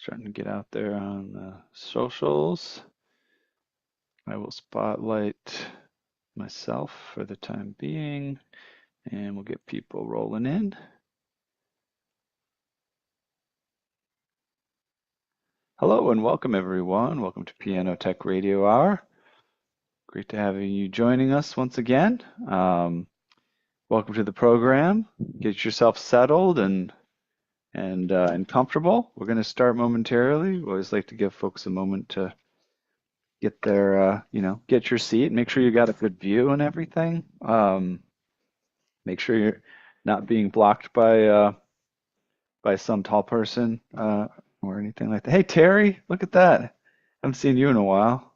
Starting to get out there on the socials. I will spotlight myself for the time being, and we'll get people rolling in. Hello and welcome everyone. Welcome to Piano Tech Radio Hour. Great to have you joining us once again. Welcome to the program. Get yourself settled and comfortable. We're going to start momentarily. We always like to give folks a moment to get their, get your seat. Make sure you got a good view and everything. Make sure you're not being blocked by some tall person or anything like that. Hey, Terry, look at that. Haven't seen you in a while.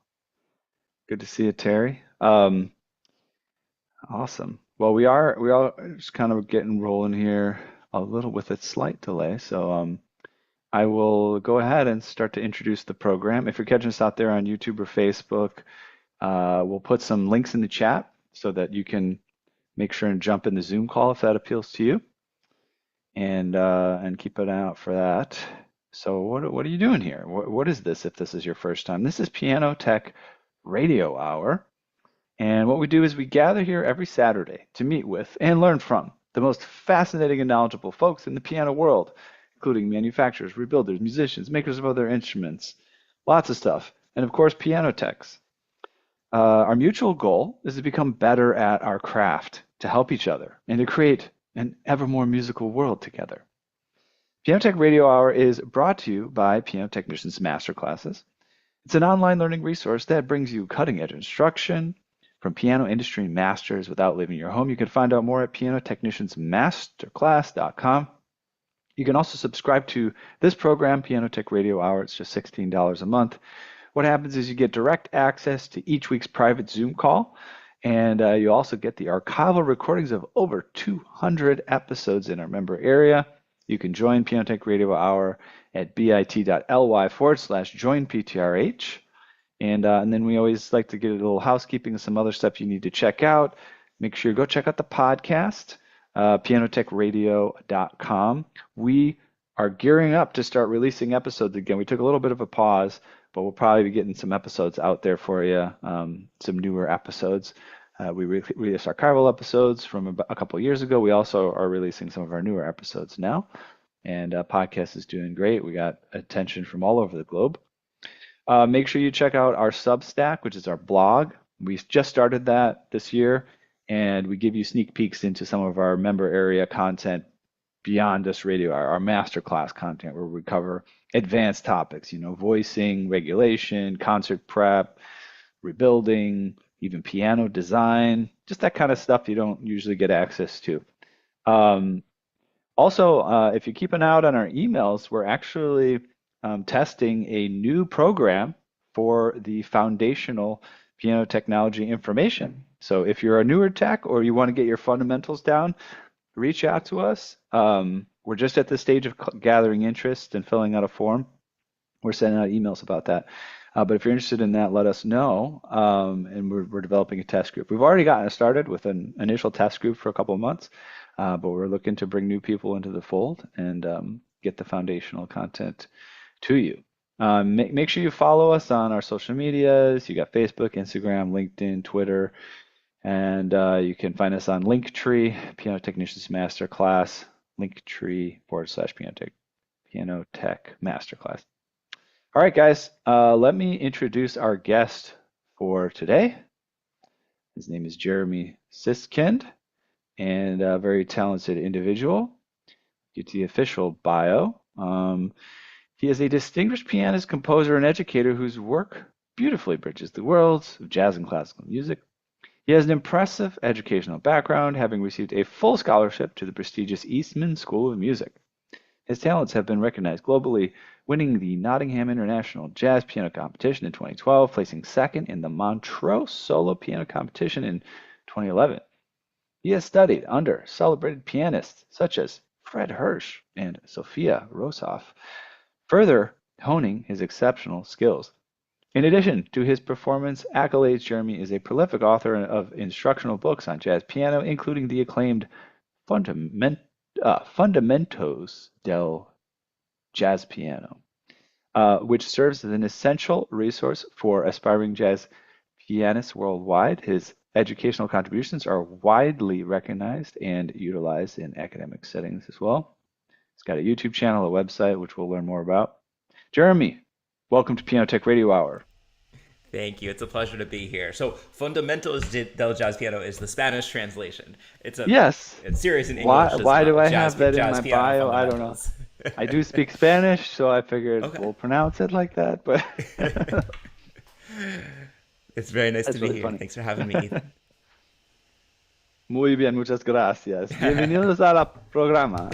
Good to see you, Terry. Awesome. Well, we are just kind of getting rolling here a little with a slight delay. So I will go ahead and start to introduce the program. If you're catching us out there on YouTube or Facebook, we'll put some links in the chat so that you can make sure and jump in the Zoom call if that appeals to you, and keep an eye out for that. So what are you doing here? What is this if this is your first time? This is Piano Tech Radio Hour. And what we do is we gather here every Saturday to meet with and learn from the most fascinating and knowledgeable folks in the piano world, including manufacturers, rebuilders, musicians, makers of other instruments, lots of stuff, and of course, piano techs. Our mutual goal is to become better at our craft, to help each other, and to create an ever more musical world together. Piano Tech Radio Hour is brought to you by Piano Technicians Masterclasses. It's an online learning resource that brings you cutting-edge instruction from piano industry masters without leaving your home. You can find out more at pianotechniciansmasterclass.com. You can also subscribe to this program, Piano Tech Radio Hour. It's just $16 a month. What happens is you get direct access to each week's private Zoom call, and you also get the archival recordings of over 200 episodes in our member area. You can join Piano Tech Radio Hour at bit.ly/joinptrh. And then we always like to get a little housekeeping and some other stuff you need to check out. Make sure you go check out the podcast, pianotechradio.com. We are gearing up to start releasing episodes again. We took a little bit of a pause, but we'll probably be getting some episodes out there for you, some newer episodes. We released archival episodes from a couple of years ago. We also are releasing some of our newer episodes now. And podcast is doing great. We got attention from all over the globe. Make sure you check out our Substack, which is our blog. We just started that this year, and we give you sneak peeks into some of our member area content beyond just radio, our masterclass content, where we cover advanced topics, voicing, regulation, concert prep, rebuilding, even piano design, just that kind of stuff you don't usually get access to. Also, if you keep an eye out on our emails, we're actually testing a new program for the foundational piano technology information. So if you're a newer tech or you want to get your fundamentals down, reach out to us. We're just at the stage of gathering interest and filling out a form. We're sending out emails about that. But if you're interested in that, let us know. And we're developing a test group. We've already gotten started with an initial test group for a couple of months, but we're looking to bring new people into the fold and get the foundational content to you. Make sure you follow us on our social medias. You got Facebook, Instagram, LinkedIn, Twitter, and you can find us on Linktree, Piano Technicians Masterclass, Linktree/Piano Tech Masterclass. All right, guys, let me introduce our guest for today. His name is Jeremy Siskind, and a very talented individual. Get to the official bio. He is a distinguished pianist, composer, and educator whose work beautifully bridges the worlds of jazz and classical music. He has an impressive educational background, having received a full scholarship to the prestigious Eastman School of Music. His talents have been recognized globally, winning the Nottingham International Jazz Piano Competition in 2012, placing second in the Montreux Solo Piano Competition in 2011. He has studied under celebrated pianists such as Fred Hersch and Sophia Rosoff, further honing his exceptional skills. In addition to his performance accolades, Jeremy is a prolific author of instructional books on jazz piano, including the acclaimed Fundamentos del Jazz Piano, which serves as an essential resource for aspiring jazz pianists worldwide. His educational contributions are widely recognized and utilized in academic settings as well. He's got a YouTube channel, a website, which we'll learn more about. Jeremy, welcome to Piano Tech Radio Hour. Thank you. It's a pleasure to be here. So, del Jazz Piano is the Spanish translation. Yes. It's serious in Why English as why do well. I have that in Jazz my piano bio? I don't know. fundamentals. I do speak Spanish, so I figured Okay. we'll pronounce it like that, but It's very nice to that's be really here. funny. Thanks for having me, Ethan. Muy bien, muchas gracias. Bienvenidos a la programa.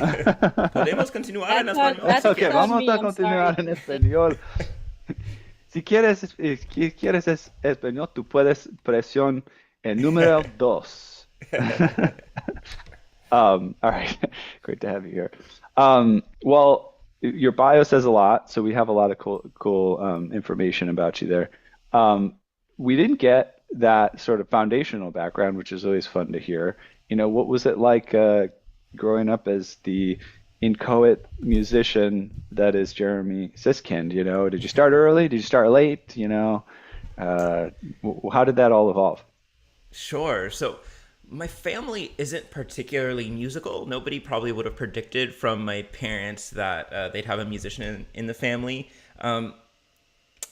Podemos continuar en español Ok, si That's on quieres. vamos a me. I'm continuar sorry. en español. Si quieres español, tú puedes presión el número dos. All right, great to have you here. Well, your bio says a lot, so we have a lot of cool information about you there. Um, we didn't get that sort of foundational background, which is always fun to hear. What was it like growing up as the inchoate musician that is Jeremy Siskind? Did you start early? Did you start late? Uh, how did that all evolve? Sure. So, my family isn't particularly musical. Nobody probably would have predicted from my parents that they'd have a musician in the family. Um,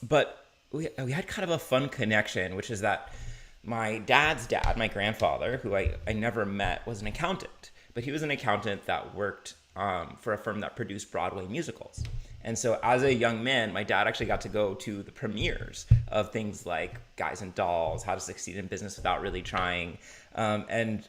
but we had kind of a fun connection, which is that my dad's dad, my grandfather, who I never met, was an accountant. But he was an accountant that worked for a firm that produced Broadway musicals. And so, as a young man, my dad actually got to go to the premieres of things like Guys and Dolls, How to Succeed in Business Without Really Trying. And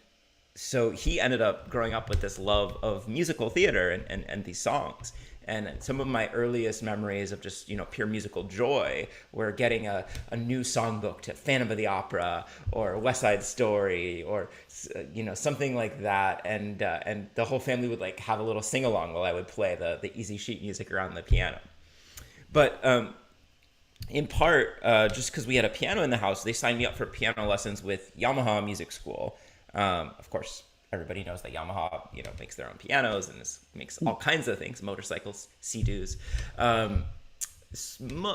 so he ended up growing up with this love of musical theater and these songs. And some of my earliest memories of just, pure musical joy were getting a new songbook to Phantom of the Opera or West Side Story or, something like that. And the whole family would like have a little sing along while I would play the easy sheet music around the piano. But in part, just because we had a piano in the house, they signed me up for piano lessons with Yamaha Music School. Of course, everybody knows that Yamaha, makes their own pianos and makes all kinds of things, motorcycles, Sea-Doos.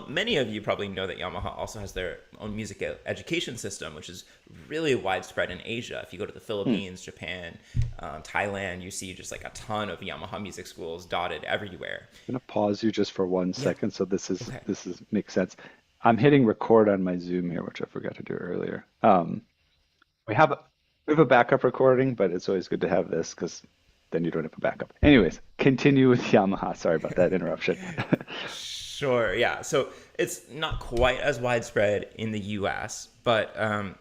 Many of you probably know that Yamaha also has their own music education system, which is really widespread in Asia. If you go to the Hmm. Philippines, Japan, Thailand, you see just like a ton of Yamaha music schools dotted everywhere. I'm gonna pause you just for one Yeah. second, so this is Okay. this is makes sense. I'm hitting record on my Zoom here, which I forgot to do earlier. We have a we have a backup recording, but it's always good to have this because then you don't have a backup. Anyways, continue with Yamaha. Sorry about that interruption. Sure, yeah. So it's not quite as widespread in the US, but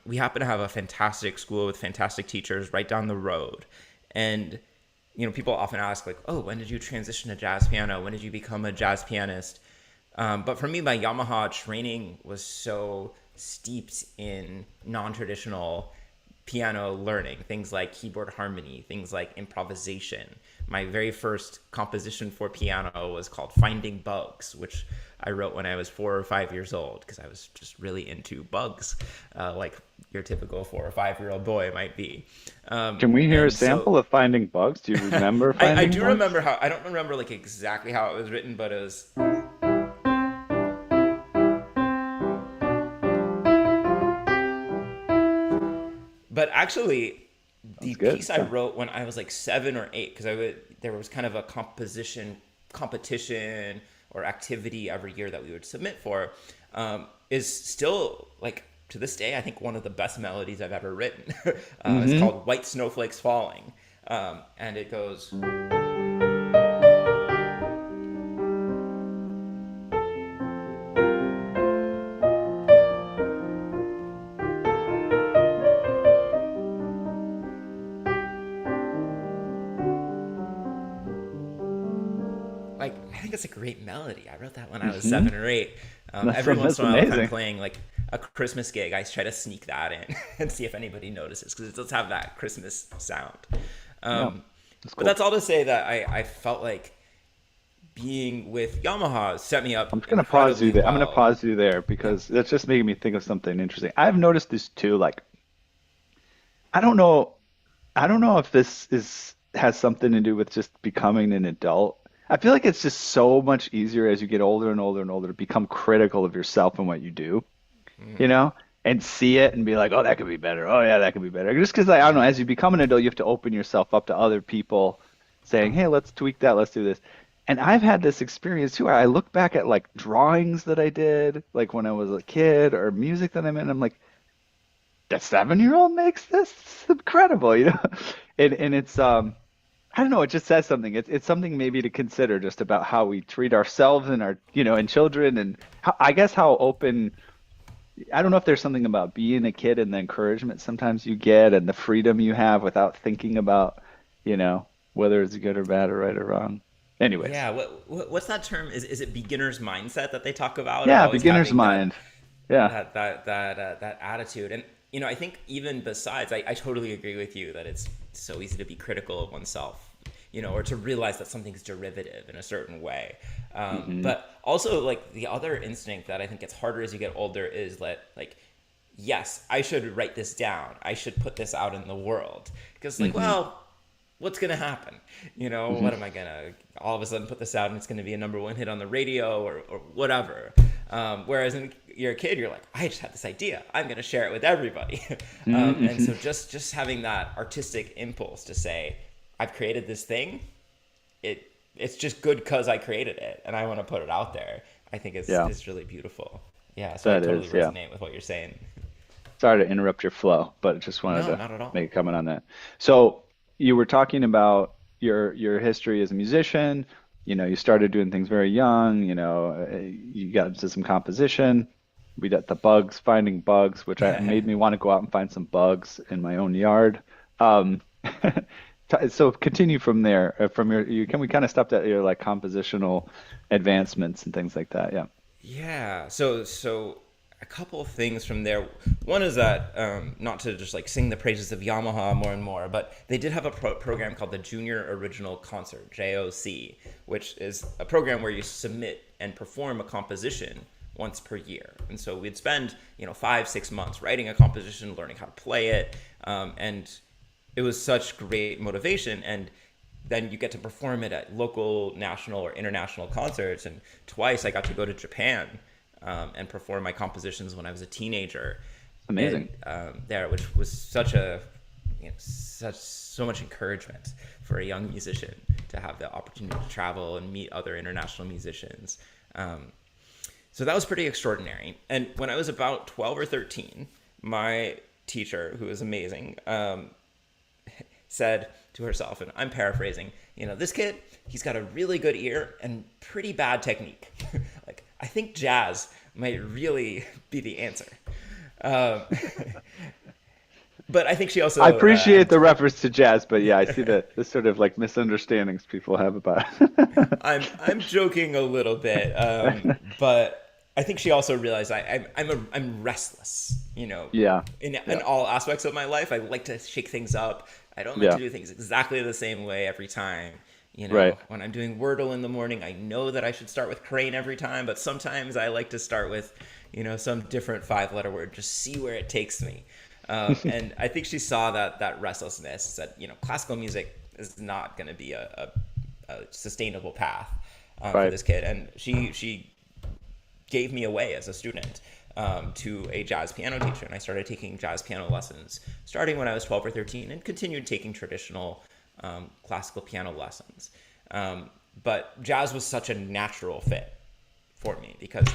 we happen to have a fantastic school with fantastic teachers right down the road. And, people often ask, like, oh, when did you transition to jazz piano? When did you become a jazz pianist? But for me, my Yamaha training was so steeped in non-traditional piano learning, things like keyboard harmony, things like improvisation. My very first composition for piano was called Finding Bugs, which I wrote when I was 4 or 5 years old because I was just really into bugs, like your typical 4 or 5 year old boy might be. Can we hear a And so sample of Finding Bugs? Do you remember I Finding do Bugs? remember I don't remember like exactly how it was written, but it was. But actually, the Sounds good. piece I wrote when I was like 7 or 8, because there was kind of a composition competition or activity every year that we would submit for, is still like to this day I think one of the best melodies I've ever written. It's Mm-hmm. called White Snowflakes Falling, and it goes. Like, I think it's a great melody. I wrote that when I was Mm-hmm. 7 or 8. That's Every once that's in a while, if I'm amazing. playing like a Christmas gig, I try to sneak that in and see if anybody notices because it does have that Christmas sound. Yeah, Um, that's but cool. that's all to say that I felt like being with Yamaha set me up I'm just gonna pause you incredibly there. I'm gonna well. pause you there Yeah. because that's just making me think of something interesting. I've noticed this too. Like, I don't know, I don't know if this is has something to do with just becoming an adult. I feel like it's just so much easier as you get older and older and older to become critical of yourself and what you do, you Mm, know, and see it and be like, oh, that could be better. Oh, yeah, that could be better. Just because, like, I don't know, as you become an adult, you have to open yourself up to other people saying, hey, let's tweak that, let's do this. And I've had this experience too, where I look back at like drawings that I did, like when I was a kid, or music that I made, and I'm like, that 7-year-old makes this? It's incredible, you know? And it's I don't know, it just says something. It's something maybe to consider just about how we treat ourselves and our, and children and how, I guess how open. I don't know if there's something about being a kid and the encouragement sometimes you get and the freedom you have without thinking about, whether it's good or bad or right or wrong. Anyways, yeah, what's that term? Is it beginner's mindset that they talk about, or yeah, always beginner's having mind. Yeah. that attitude? And I think even besides, I totally agree with you that it's so easy to be critical of oneself, or to realize that something's derivative in a certain way. Hmm. But also, like, the other instinct that I think gets harder as you get older is that, like, yes, I should write this down. I should put this out in the world because, like, Hmm. well, what's gonna happen? Hmm. What am I gonna all of a sudden put this out and it's gonna be a #1 hit on the radio or whatever? Whereas when you're a kid, you're like, I just had this idea. I'm gonna share it with everybody. And Hmm. so just having that artistic impulse to say, I've created this thing. It's just good because I created it and I want to put it out there. I think Yeah, is really beautiful. Yeah, so I that totally is. Yeah. resonate with what you're saying. Sorry to interrupt your flow, but just wanted No, to not at all. make a comment on that. So you were talking about your history as a musician. You started doing things very young. You got into some composition. We got the bugs, finding bugs, which I made me want to go out and find some bugs in my own yard. Um, so continue from there. From can we kind of stopped at your like compositional advancements and things like that? Yeah. Yeah. So a couple of things from there. One is that not to just like sing the praises of Yamaha more and more, but they did have a program called the Junior Original Concert (JOC), which is a program where you submit and perform a composition once per year. And so we'd spend 5-6 months writing a composition, learning how to play it, and it was such great motivation. And then you get to perform it at local, national, or international concerts. And twice I got to go to Japan and perform my compositions when I was a teenager, Amazing. and there, which was such a so much encouragement for a young musician to have the opportunity to travel and meet other international musicians. So that was pretty extraordinary. And when I was about 12 or 13, my teacher, who was amazing, said to herself, and I'm paraphrasing, this kid, he's got a really good ear and pretty bad technique. Like, I think jazz might really be the answer. Um, but I think she I also, appreciate the reference to jazz, but yeah, I see the sort of like misunderstandings people have about it. I'm joking a little bit, but I think she also realized I'm restless. Yeah, In yeah, all aspects of my life, I like to shake things up. I don't like to yeah, do things exactly the same way every time. right. When I'm doing Wordle in the morning, I know that I should start with crane every time, but sometimes I like to start with, some different 5-letter word, just see where it takes me. And I think she saw that restlessness, said, classical music is not going to be a sustainable path for Right. this kid, and she gave me away as a student to a jazz piano teacher, and I started taking jazz piano lessons starting when I was 12 or 13, and continued taking traditional classical piano lessons. But jazz was such a natural fit for me because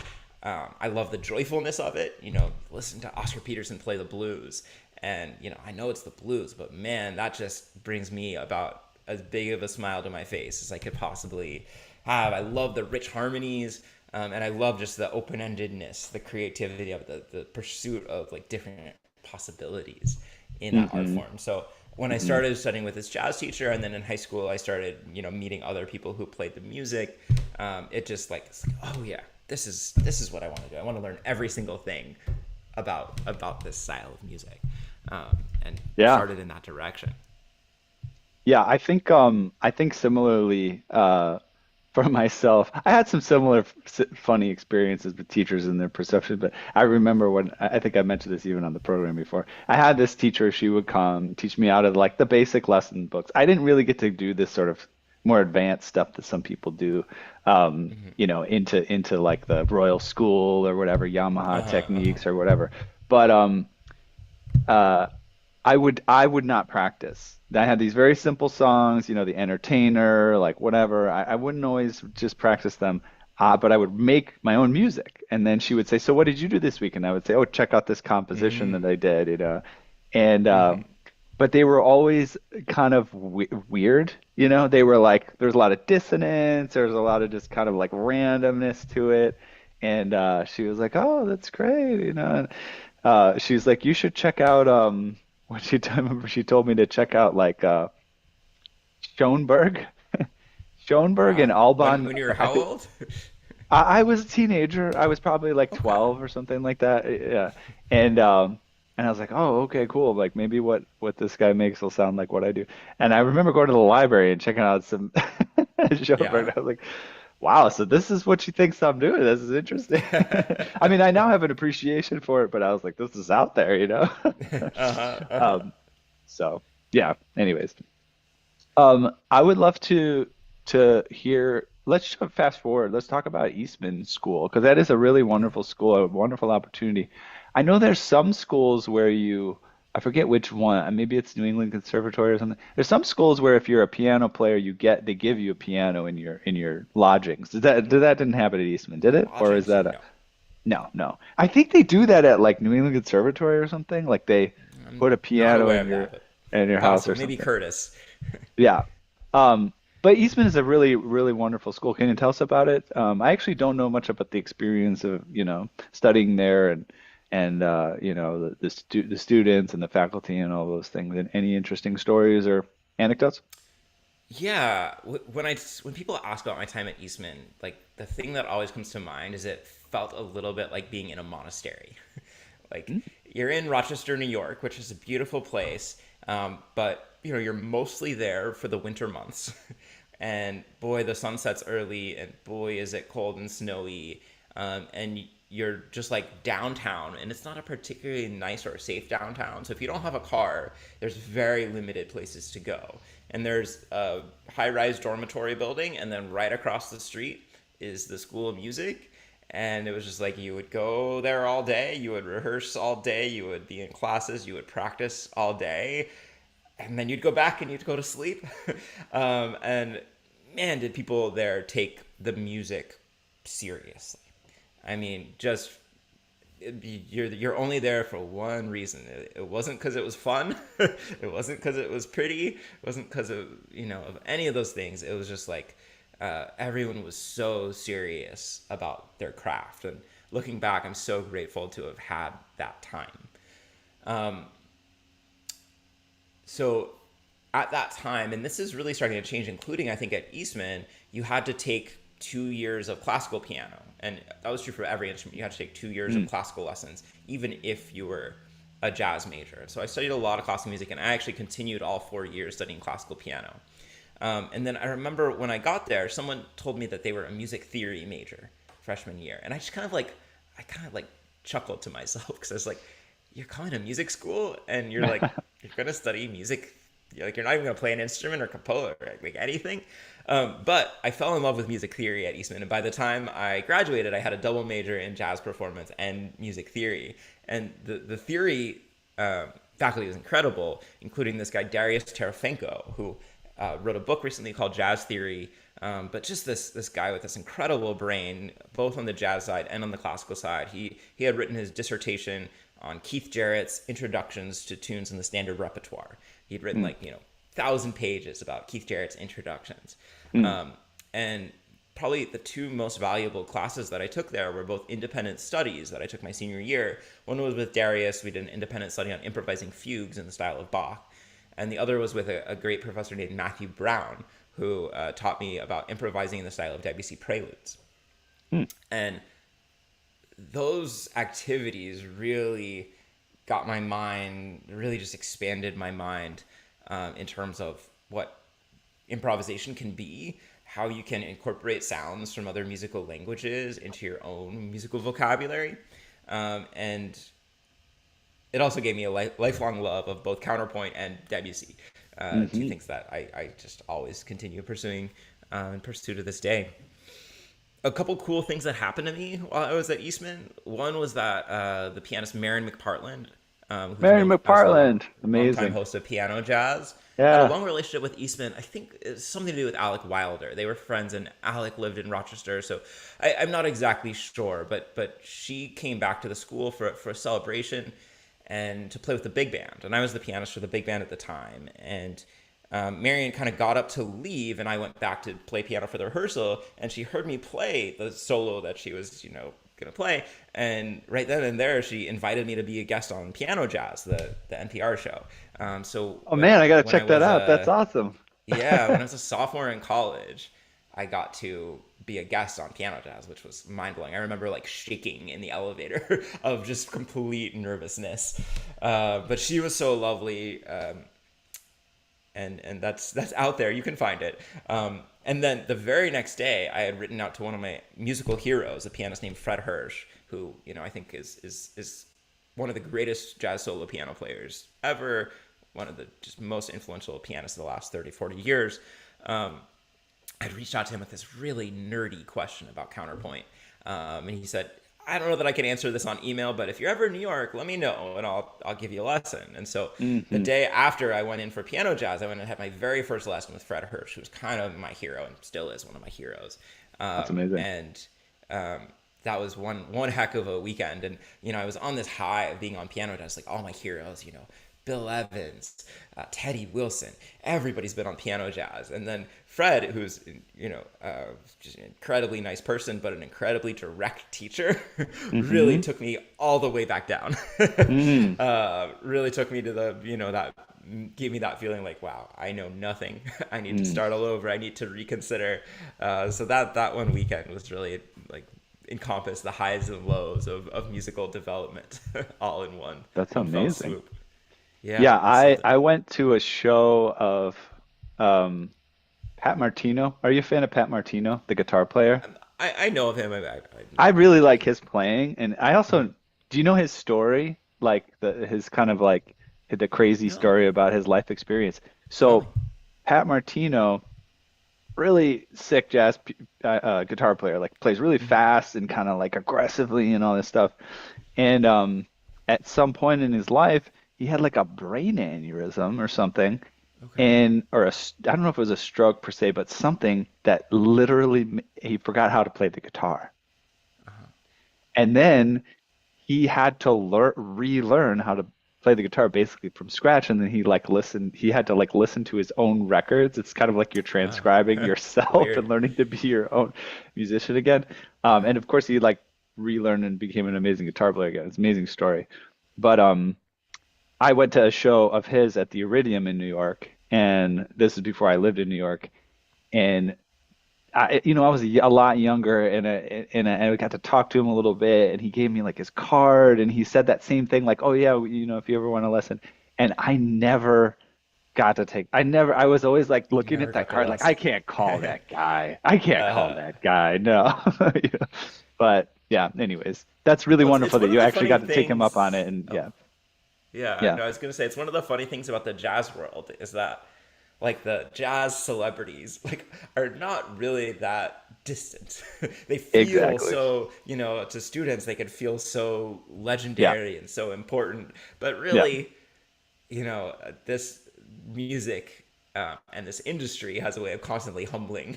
I love the joyfulness of it. Listen to Oscar Peterson play the blues, and I know it's the blues, but man, that just brings me about as big of a smile to my face as I could possibly have. I love the rich harmonies, and I love just the open-endedness, the creativity of the pursuit of like different possibilities in that art Hmm. form. So when I Hmm. started studying with this jazz teacher, and then in high school I started, meeting other people who played the music. It just like, it's like, oh yeah, this is what I want to do. I want to learn every single thing about this style of music, and Yeah. started in that direction. Yeah, I think similarly for myself. I had some similar funny experiences with teachers and their perception, but I remember when I think I mentioned this even on the program before. I had this teacher, she would come teach me out of like the basic lesson books. I didn't really get to do this sort of more advanced stuff that some people do, Hmm. into like the Royal School or whatever, Yamaha Uh-huh, uh-huh. techniques or whatever. But uh, I would not practice. I had these very simple songs, the Entertainer, like whatever. I wouldn't always just practice them, but I would make my own music. And then she would say, "So what did you do this week?" And I would say, "Oh, check out this composition that I did." And but they were always kind of weird. They were like, there's a lot of dissonance, there's a lot of just kind of like randomness to it. And she was like, "Oh, that's great." She's like, "You should check out what she I remember she told me to check out like Schoenberg, Schoenberg and Wow. When Alban. when you were I how think old? I was a teenager. I was probably like Okay. 12 or something like that. Yeah. And I was like, "Oh, okay, cool. Like maybe what this guy makes will sound like what I do." And I remember going to the library and checking out some Schoenberg. Yeah. I was like, "Wow, so this is what she thinks I'm doing. This is interesting." I mean, I now have an appreciation for it, but I was like, "This is out there." Uh-huh, uh-huh. Um, so yeah. Anyways, I would love to hear. Let's just fast forward. Let's talk about Eastman School because that is a really wonderful school, a wonderful opportunity. I know there's some schools where I forget which one. Maybe it's New England Conservatory or something. There's some schools where if you're a piano player, they give you a piano in your lodgings. That didn't happen at Eastman, did it? Or is Lodgings? that a No. no, no. I think they do that at like New England Conservatory or something. Like they I'm put a not piano aware in of your that, but in your house or possible. Maybe something. Curtis. Yeah. But Eastman is a really, really wonderful school. Can you tell us about it? I actually don't know much about the experience of, studying there and the students and the faculty and all those things. And any interesting stories or anecdotes? Yeah, when people ask about my time at Eastman, like the thing that always comes to mind is it felt a little bit like being in a monastery. Like you're in Rochester, New York, which is a beautiful place, but you're mostly there for the winter months, and boy, the sun sets early, and boy, is it cold and snowy, and you're just like downtown, and it's not a particularly nice or safe downtown. So if you don't have a car, there's very limited places to go, and there's a high-rise dormitory building, and then right across the street is the School of Music, and it was just like you would go there all day, you would rehearse all day, you would be in classes, you would practice all day, and then you'd go back and you'd go to sleep. And man, did people there take the music seriously. I mean, just you're only there for one reason. It wasn't because it was fun. It wasn't because it was pretty. It wasn't because of of any of those things. It was just like everyone was so serious about their craft. And looking back, I'm so grateful to have had that time. Um, so at that time, and this is really starting to change, including I think at Eastman, you had to take 2 years of classical piano, and that was true for every instrument. You had to take 2 years of Mm. classical lessons, even if you were a jazz major. So I studied a lot of classical music, and I actually continued all 4 years studying classical piano. And then I remember when I got there, someone told me that they were a music theory major freshman year, and I kind of like chuckled to myself because I was like, "You're coming to music school, and you're gonna study music. You're not even gonna play an instrument or compose or like anything." But I fell in love with music theory at Eastman, and by the time I graduated, I had a double major in jazz performance and music theory. And the theory faculty was incredible, including this guy Darius Tarafenko, who wrote a book recently called Jazz Theory. But just this guy with this incredible brain, both on the jazz side and on the classical side. He had written his dissertation on Keith Jarrett's introductions to tunes in the standard repertoire. He'd written Mm. like 1,000 pages about Keith Jarrett's introductions. Mm. And probably the two most valuable classes that I took there were both independent studies that I took my senior year. One was with Darius. We did an independent study on improvising fugues in the style of Bach. And the other was with a great professor named Matthew Brown, who taught me about improvising in the style of Debussy preludes. Mm. And those activities really got my mind, really just expanded my mind in terms of what improvisation can be, how you can incorporate sounds from other musical languages into your own musical vocabulary. And it also gave me a lifelong love of both counterpoint and Debussy. two Hmm. things that I just always continue pursuing in pursuit of this day. A couple cool things that happened to me while I was at Eastman. One was that the pianist Marion McPartland, who's Mary known as the McPartland, longtime amazing. host of Piano Jazz, had a Yeah. long relationship with Eastman. I think it's something to do with Alec Wilder. They were friends, and Alec lived in Rochester, so I'm not exactly sure. But she came back to the school for a celebration and to play with the big band, and I was the pianist for the big band at the time, and Marion kind of got up to leave, and I went back to play piano for the rehearsal, and she heard me play the solo that she was, going to play. And right then and there, she invited me to be a guest on Piano Jazz, the NPR show. So Oh man, I gotta when I check that was out. That's awesome. yeah, when I was a sophomore in college, I got to be a guest on Piano Jazz, which was mind blowing. I remember like shaking in the elevator of just complete nervousness. But she was so lovely. And that's out there. You can find it. And then the very next day, I had written out to one of my musical heroes, a pianist named Fred Hersch, who I think is one of the greatest jazz solo piano players ever, one of the just most influential pianists of the last 30, 40 years. I'd reached out to him with this really nerdy question about counterpoint. And he said, I don't know that I can answer this on email, but if you're ever in New York, let me know and I'll give you a lesson. And so the Hmm. day after I went in for piano jazz, I went and had my very first lesson with Fred Hersch, who was kind of my hero and still is one of my heroes. That's amazing. And that was one heck of a weekend. And I was on this high of being on piano jazz, like all my heroes, Bill Evans, Teddy Wilson, everybody's been on piano jazz. And then Fred, who's, just an incredibly nice person, but an incredibly direct teacher, really Hmm. took me all the way back down. Mm. Really took me to that gave me that feeling like, wow, I know nothing. I need to Mm. start all over. I need to reconsider. So that one weekend was really like encompassed the highs and lows of musical development all in That's one fell amazing. swoop. Yeah, Yeah, it was I something. I went to a show of um Pat Martino. Are you a fan of Pat Martino, the guitar player? I know of him. I really like his playing, and I also, do you know his story? Like his kind of like the crazy No, story about his life experience. tell me. So Pat Martino, really sick guitar player, like plays really fast and kind of like aggressively and all this stuff. And at some point in his life, he had like a brain aneurysm or something, Okay. and I don't know if it was a stroke per se, but something that literally he forgot how to play the guitar. And then he had to relearn how to play the guitar basically from scratch. And then he had to like listen to his own records. It's kind of like you're transcribing yourself and Weird. learning to be your own musician again. And of course he like relearned and became an amazing guitar player again. It's an amazing story. But I went to a show of his at the Iridium in New York, and this is before I lived in New York. And I was a lot younger, and I got to talk to him a little bit, and he gave me like his card, and he said that same thing, like, "Oh yeah, if you ever want a lesson," and I never got to take. I was always like You looking never at that got the card, like, I lesson. can't call that guy. I can't call uh, that guy. No. Yeah. But yeah, anyways, that's really well, it's wonderful that one of you the actually funny got to take him up on things. it, and Oh, yeah, yeah. yeah, No, I was gonna say it's one of the funny things about the jazz world is that like the jazz celebrities like are not really that distant. They feel exactly. so, to students they could feel so Yeah, legendary and so important, but yeah, really, this music and this industry has a way of constantly humbling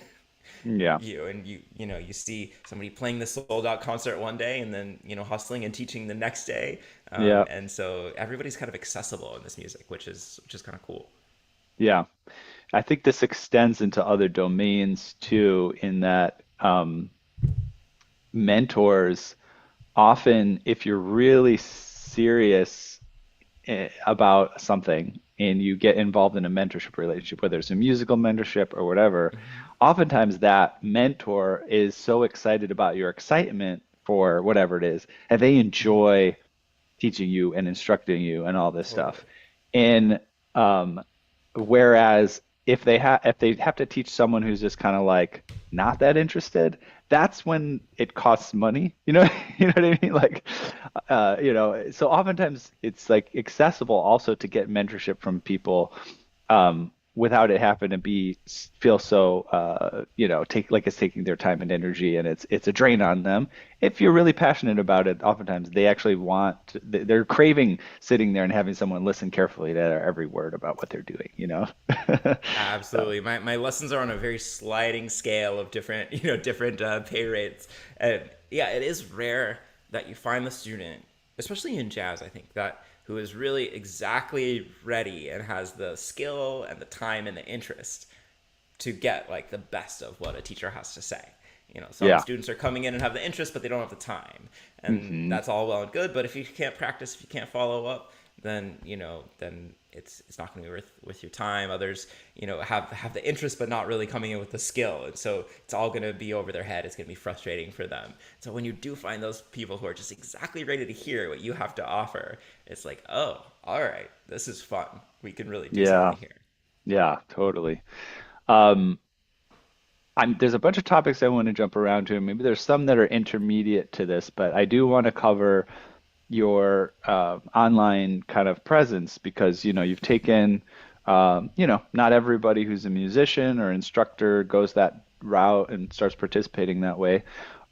yeah, you. And you see somebody playing the sold out concert one day and then hustling and teaching the next day. yeah, And so everybody's kind of accessible in this music, which is kind of cool. yeah. I think this extends into other domains too, in that mentors often, if you're really serious about something and you get involved in a mentorship relationship, whether it's a musical mentorship or whatever, oftentimes that mentor is so excited about your excitement for whatever it is, and they enjoy teaching you and instructing you and all this Totally. stuff. And um, whereas if they have to teach someone who's just kind of like not that interested, that's when it costs money. You know what I mean? Like, so oftentimes it's like accessible also to get mentorship from people without it having to be feel so take like it's taking their time and energy, and it's a drain on them. If you're really passionate about it, oftentimes they actually they're craving sitting there and having someone listen carefully to their every word about what they're doing, you know? So, Absolutely. My lessons are on a very sliding scale of different, different pay rates. And yeah, it is rare that you find the student, especially in jazz, I think, that who is really exactly ready and has the skill and the time and the interest to get like the best of what a teacher has to say. Some yeah. students are coming in and have the interest, but they don't have the time, and Hmm. that's all well and good. But if you can't practice, if you can't follow up, then then it's not going to be worth your time. Others, have the interest, but not really coming in with the skill, and so it's all going to be over their head. It's going to be frustrating for them. So when you do find those people who are just exactly ready to hear what you have to offer, it's like, oh, all right, this is fun. We can really do Yeah. something here. Yeah, totally. Um, there's a bunch of topics I want to jump around to. Maybe there's some that are intermediate to this, but I do want to cover your online kind of presence because you've taken not everybody who's a musician or instructor goes that route and starts participating that way.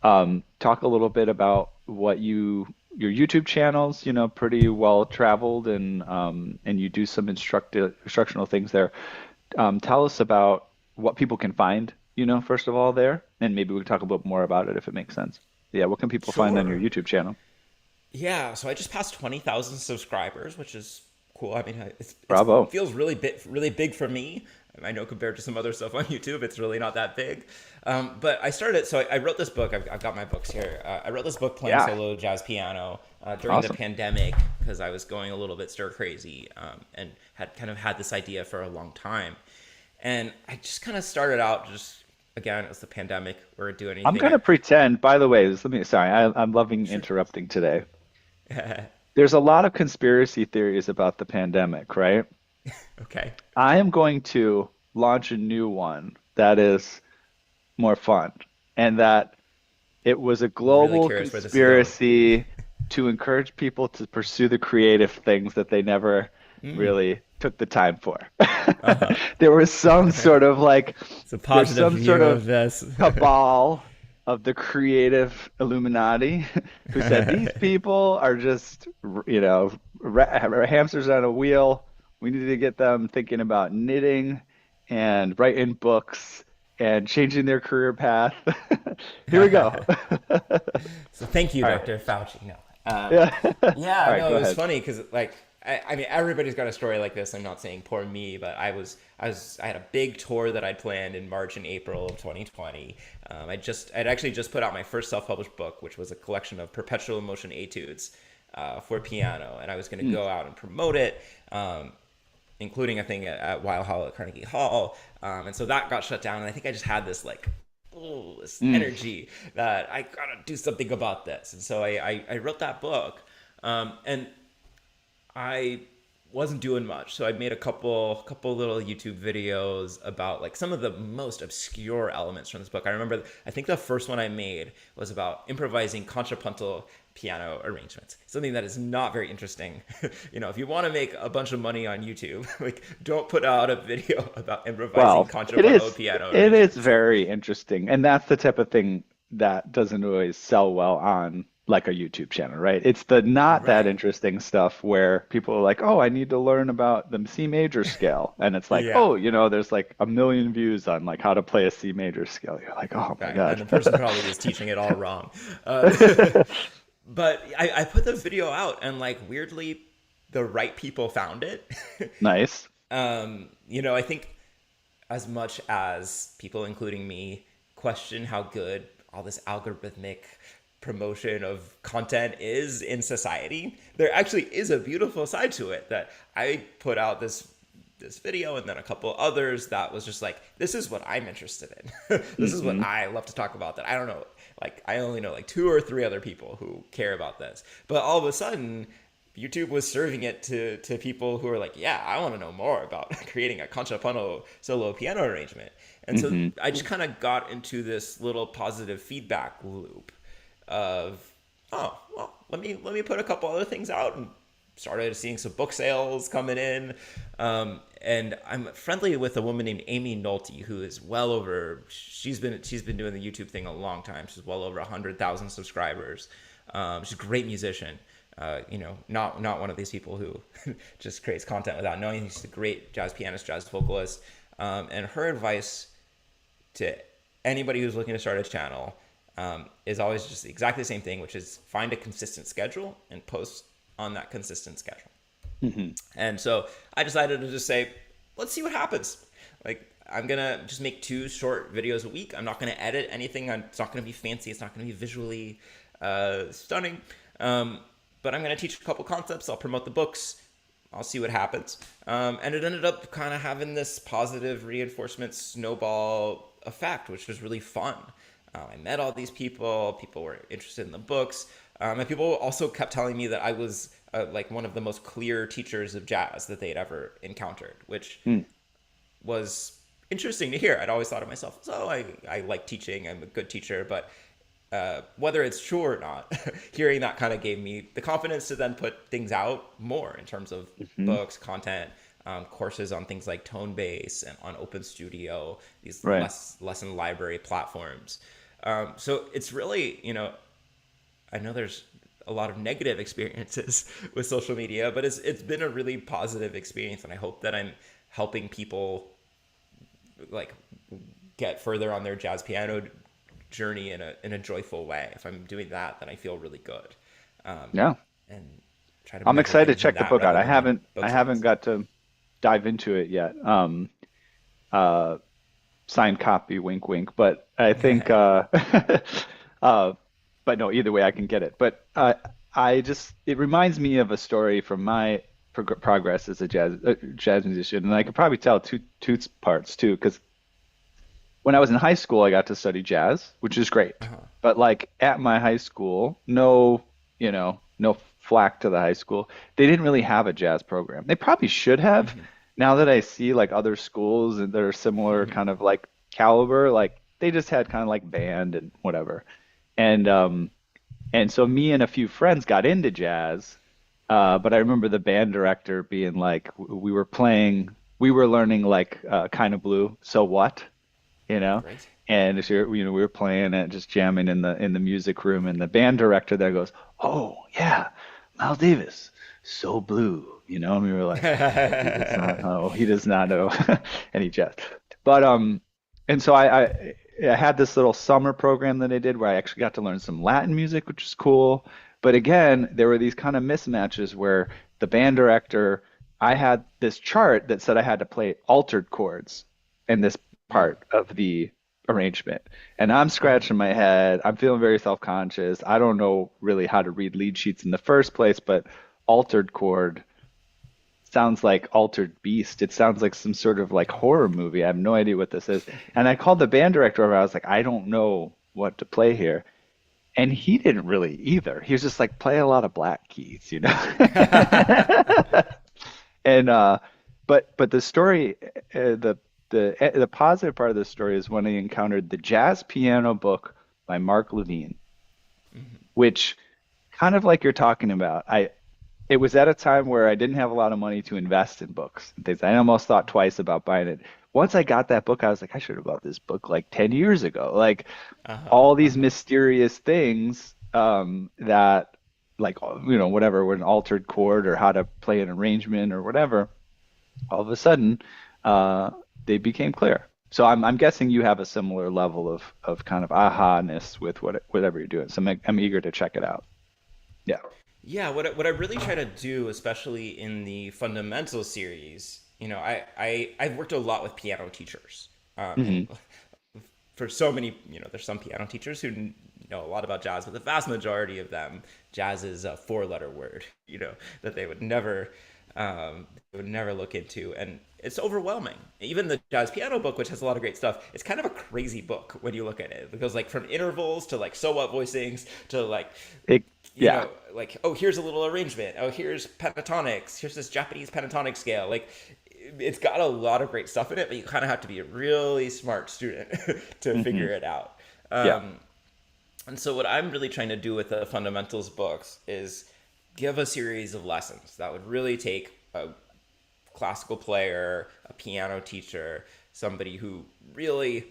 Talk a little bit about your YouTube channels, pretty well traveled, and you do some instructional things there. Tell us about what people can find, first of all there, and maybe we can talk a little more about it if it makes sense. Yeah, what can people find on your Sure. YouTube channel? Yeah, so I just passed 20,000 subscribers, which is cool. I mean, it Bravo. feels really big for me. I know compared to some other stuff on YouTube, it's really not that big. But I started, so I wrote this book. I've got my books here. I wrote this book playing Yeah, solo jazz piano during the awesome. pandemic because I was going a little bit stir crazy and had kind of had this idea for a long time. And I just kind of started out just, again, it was the pandemic. We weren't doing I'm anything. gonna pretend, by the way, sorry, I'm loving Sure. interrupting today. There's a lot of conspiracy theories about the pandemic, right? Okay. I am going to launch a new one that is more fun, and that it was a I'm really global curious where this is going. conspiracy to encourage people to pursue the creative things that they never really took the time for. Uh-huh. There was some sort of like, It's a there's positive some sort view of of this. cabal of the creative Illuminati who said these people are just, hamsters on a wheel. We need to get them thinking about knitting and writing books and changing their career path. Here we go. All So thank you, right. Dr. Fauci. No. Yeah. All Yeah, right, no, go it was ahead. funny because like I mean everybody's got a story like this. I'm not saying poor me, but I had a big tour that I'd planned in March and April of 2020. I'd actually just put out my first self-published book, which was a collection of perpetual motion etudes for piano, and I was going to Hmm. go out and promote it. Including a thing at Weil Hall at Carnegie Hall. And so that got shut down. And I think I just had this like, oh, this Mm. energy that I gotta do something about this. And so I wrote that book. And I wasn't doing much. So I made a couple little YouTube videos about like some of the most obscure elements from this book. I think the first one I made was about improvising contrapuntal piano arrangements. Something that is not very interesting. If you want to make a bunch of money on YouTube, like don't put out a video about improvising Well, contrapuntal piano it is arrangements. very interesting, and that's the type of thing that doesn't always sell well on like a YouTube channel, right? It's the not that Right. interesting stuff where people are like, "Oh, I need to learn about the C major scale," and it's like, Yeah. "Oh, there's like a million views on like how to play a C major scale." You're like, "Oh my Right. And God." the person probably is teaching it all wrong. Uh, but I put the video out and like weirdly the right people found it. Nice. I think as much as people, including me, question how good all this algorithmic promotion of content is in society, there actually is a beautiful side to it that I put out this video and then a couple others that was just like, this is what I'm interested in. This is what Hmm. I love to talk about that I don't know. Like I only know like two or three other people who care about this. But all of a sudden YouTube was serving it to people who are like, yeah, I want to know more about creating a contrapuntal solo piano arrangement. And so Hmm. I just kind of got into this little positive feedback loop of, oh, well, let me put a couple other things out and started seeing some book sales coming in. and I'm friendly with a woman named Amy Nolte, who is well over. She's been doing the YouTube thing a long time. She's well over 100,000 subscribers. She's a great musician. Not one of these people who just creates content without knowing. She's a great jazz pianist, jazz vocalist, and her advice to anybody who's looking to start a channel is always just exactly the same thing, which is find a consistent schedule and post on that consistent schedule. Hmm. And so I decided to just say, let's see what happens. Like, I'm going to just make 2 short videos a week. I'm not going to edit anything. It's not going to be fancy. It's not going to be visually stunning. But I'm going to teach a couple concepts. I'll promote the books. I'll see what happens. And it ended up kind of having this positive reinforcement snowball effect, which was really fun. I met all these people. People were interested in the books. And people also kept telling me that I was like one of the most clear teachers of jazz that they'd ever encountered, which was interesting to hear. I'd always thought of myself, so I like teaching. I'm a good teacher. But whether it's true or not, hearing that kind of gave me the confidence to then put things out more in terms of Hmm. books, content, courses on things like tone bass and on Open Studio, these Right. lesson library platforms. So it's really, I know there's a lot of negative experiences with social media, but it's been a really positive experience, and I hope that I'm helping people like get further on their jazz piano journey in a joyful way. If I'm doing that, then I feel really good, Yeah. and try to I'm measure excited to things in check the that book out. rather I than the haven't I book haven't sales. got to dive into it yet. Uh, Signed copy, wink, wink. But I think, uh, but no, either way, I can get it. But I just, it reminds me of a story from my progress as a jazz musician, and I could probably tell two parts too, because when I was in high school, I got to study jazz, which is great. Uh-huh. But like at my high school, no flack to the high school. They didn't really have a jazz program. They probably should have. Hmm. Now that I see like other schools that are similar Hmm. kind of like caliber, like they just had kind of like band and whatever. And so me and a few friends got into jazz. But I remember the band director being like, we were learning like kind of blue. So what? you know. Great. And if we were playing it, just jamming in the music room, and the band director there goes, "Oh yeah, Miles Davis, so blue," and we were like, he does not know any jazz." But and so I had this little summer program that I did where I actually got to learn some Latin music, which is cool. But again, there were these kind of mismatches where the band director, I had this chart that said I had to play altered chords in this Mm. part of the arrangement. And I'm Uh-huh. scratching my head. I'm feeling very self-conscious. I don't know really how to read lead sheets in the first place, but altered chord sounds like Altered Beast. It sounds like some sort of like horror movie. I have no idea what this is. And I called the band director over. I was like, I don't know what to play here. And he didn't really either. He was just like, play a lot of black keys. And but the story, the positive part of the story is when I encountered the jazz piano book by Mark Levine, Mhm. which kind of like you're talking about. It was at a time where I didn't have a lot of money to invest in books and things. I almost thought twice about buying it. Once I got that book, I was like, I should have bought this book like 10 years ago. Like Uh-huh. all these Uh-huh. mysterious things that like whatever, an altered chord or how to play an arrangement or whatever, all of a sudden uh, they became clear. So I'm guessing you have a similar level of kind of aha-ness with whatever you're doing. So I'm eager to check it out. Yeah. Yeah, what I really try to do, especially in the fundamental series, I've worked a lot with piano teachers, and Hmm. for so many, there's some piano teachers who know a lot about jazz, but the vast majority of them, jazz is a four-letter word, that they would never look into, and it's overwhelming. Even the jazz piano book, which has a lot of great stuff, it's kind of a crazy book when you look at it. It goes like from intervals to like so what voicings to like It, yeah. like, oh, here's a little arrangement. Oh, here's pentatonics. Here's this Japanese pentatonic scale. Like, it's got a lot of great stuff in it, but you kind of have to be a really smart student to Hmm. figure it out. Yeah. And so, what I'm really trying to do with the fundamentals books is give a series of lessons that would really take a classical player, a piano teacher, somebody who really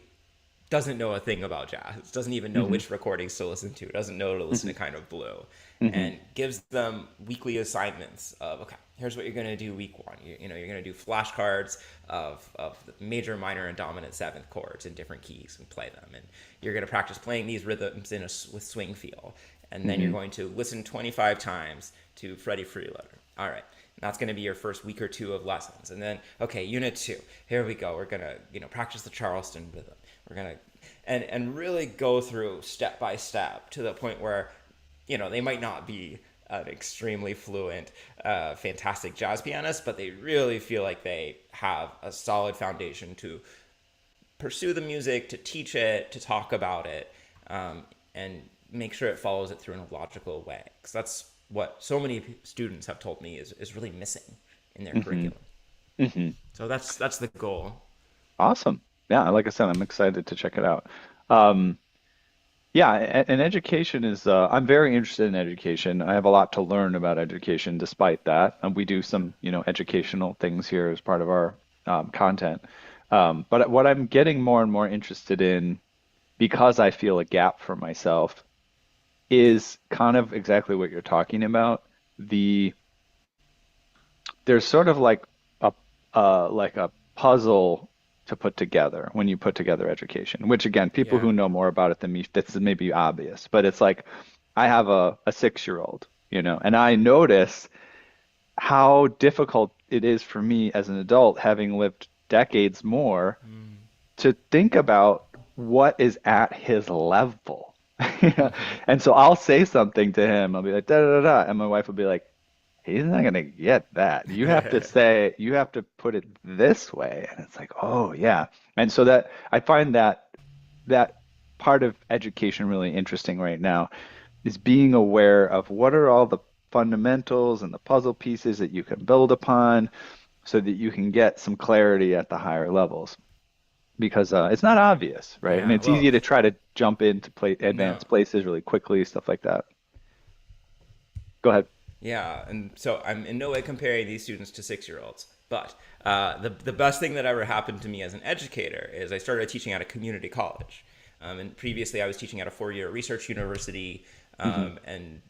doesn't know a thing about jazz, doesn't even know Hmm. which recordings to listen to, doesn't know to listen Hmm. to Kind of Blue, Hmm. and gives them weekly assignments of, okay, here's what you're going to do week one. You're going to do flashcards of the major, minor, and dominant seventh chords in different keys and play them. And you're going to practice playing these rhythms with swing feel. And then you're Hmm. going to listen 25 times to Freddie Freeloader. All right. That's going to be your first week or two of lessons. And then, okay, unit two. Here we go. We're going to, practice the Charleston rhythm. We're going to, and really go through step by step to the point where, they might not be an extremely fluent, fantastic jazz pianist, but they really feel like they have a solid foundation to pursue the music, to teach it, to talk about it, and make sure it follows it through in a logical way. Because that's what so many students have told me is really missing in their Hmm. curriculum. Hmm. So that's the goal. Awesome. Yeah, like I said, I'm excited to check it out. Um, yeah, and education is, I'm very interested in education. I have a lot to learn about education despite that. And we do some, educational things here as part of our content. But what I'm getting more and more interested in, because I feel a gap for myself, is kind of exactly what you're talking about. The There's sort of like a puzzle to put together when you put together education, which again, people Yeah. who know more about it than me, this is maybe obvious, but it's like I have a 6-year-old, and I notice how difficult it is for me as an adult, having lived decades more, to think about what is at his level. Mm-hmm. And so I'll say something to him. I'll be like, da da da da, and my wife will be like, he's not gonna get that. You have to put it this way. And it's like, oh yeah. And so that I find that part of education really interesting right now is being aware of what are all the fundamentals and the puzzle pieces that you can build upon so that you can get some clarity at the higher levels. Because it's not obvious, right? And Yeah. it's Well, easy to try to jump into play no. advanced places really quickly, stuff like that. Go ahead. Yeah, and so I'm in no way comparing these students to 6-year-olds, but the best thing that ever happened to me as an educator is I started teaching at a community college, and previously I was teaching at a 4-year research university, Hmm. and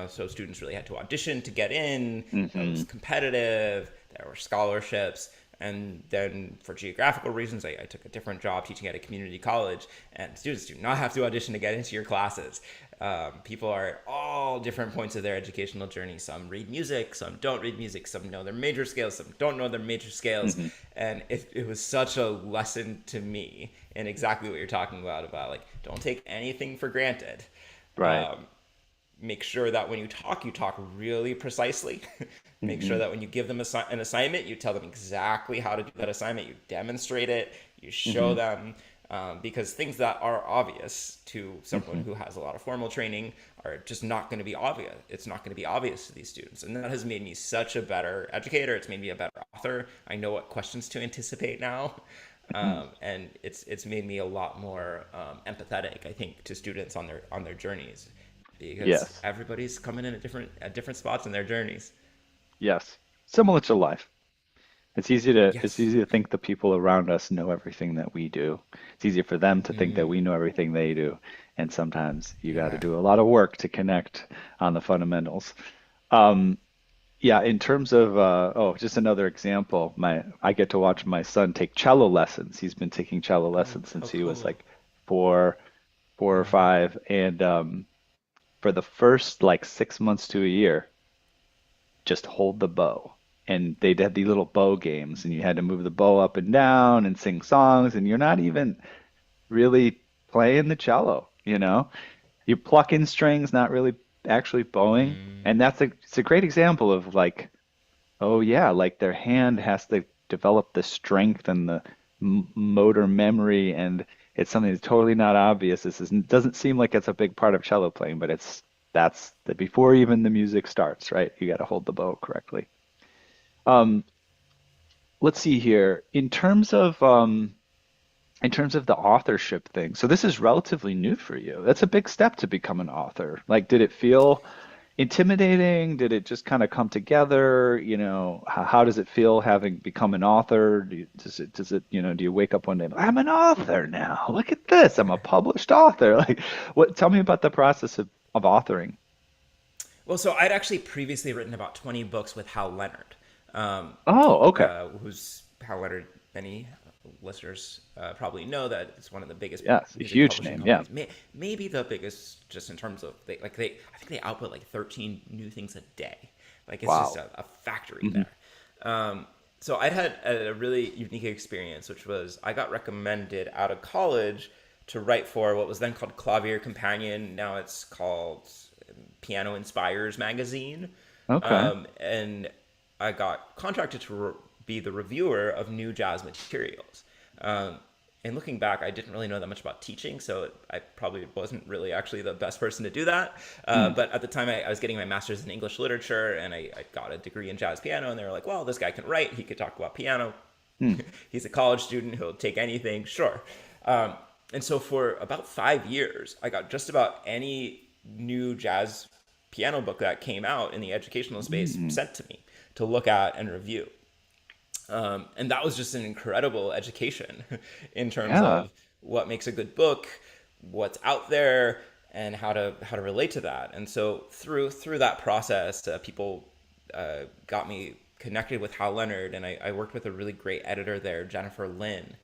so students really had to audition to get in. It Hmm. was competitive. There were scholarships. And then for geographical reasons, I took a different job teaching at a community college. And students do not have to audition to get into your classes. People are at all different points of their educational journey. Some read music, some don't read music, some know their major scales, some don't know their major scales. Hmm. And it was such a lesson to me in exactly what you're talking about like, don't take anything for granted. Right. Um, Make sure that when you talk really precisely. Make sure Hmm. that when you give them an assignment, you tell them exactly how to do that assignment. You demonstrate it. You show Hmm. them. Because things that are obvious to someone Hmm. who has a lot of formal training are just not going to be obvious. It's not going to be obvious to these students. And that has made me such a better educator. It's made me a better author. I know what questions to anticipate now. Hmm. And it's made me a lot more empathetic, I think, to students on their journeys, because Yes. everybody's coming in at different spots in their journeys. Yes. Similar to life. It's Yes. easy to think the people around us know everything that we do. It's easier for them to think that we know everything they do. And sometimes you got to Yeah. do a lot of work to connect on the fundamentals. Um, yeah, in terms of just another example, my I get to watch my son take cello lessons. He's been taking cello Oh, lessons how since he was cool. like four, 4 or 5, and for the first like 6 months to a year, just hold the bow. And they did these little bow games, and you had to move the bow up and down and sing songs, and you're not even really playing the cello, you know? You're plucking strings, not really actually bowing. And it's a great example of like, oh yeah, like their hand has to develop the strength and the motor memory, and it's something that's totally not obvious. It doesn't seem like it's a big part of cello playing, but that's the before even the music starts, right? You got to hold the bow correctly. Um, let's see here. In terms of the authorship thing, so this is relatively new for you. That's a big step to become an author. Like, did it feel intimidating? Did it just kind of come together? How does it feel having become an author? Do you wake up one day, I'm an author now. Look at this. I'm a published author. Like, tell me about the process of authoring. Well, so I'd actually previously written about 20 books with Hal Leonard, Oh, okay. who's Hal Leonard. Many listeners probably know that it's one of the biggest Yes, a music huge publishing name. Yeah. companies. Maybe the biggest, just in terms of I think they output like 13 new things a day. Like it's just Wow. a factory Hmm. there. So I'd had a really unique experience, which was I got recommended out of college to write for what was then called Clavier Companion. Now it's called Piano Inspires magazine. Okay. And I got contracted to be the reviewer of new jazz materials. Um, and looking back, I didn't really know that much about teaching, so I probably wasn't really actually the best person to do that. Hmm. But at the time, I was getting my master's in English literature, and I got a degree in jazz piano, and they were like, well, this guy can write, he could talk about piano. Hmm. He's a college student, he'll take anything, sure. And so for about 5 years, I got just about any new jazz piano book that came out in the educational space Hmm. sent to me to look at and review. And that was just an incredible education in terms Yeah. of what makes a good book, what's out there, and how to relate to that. And so through that process, people got me connected with Hal Leonard, and I worked with a really great editor there, Jennifer Lynn,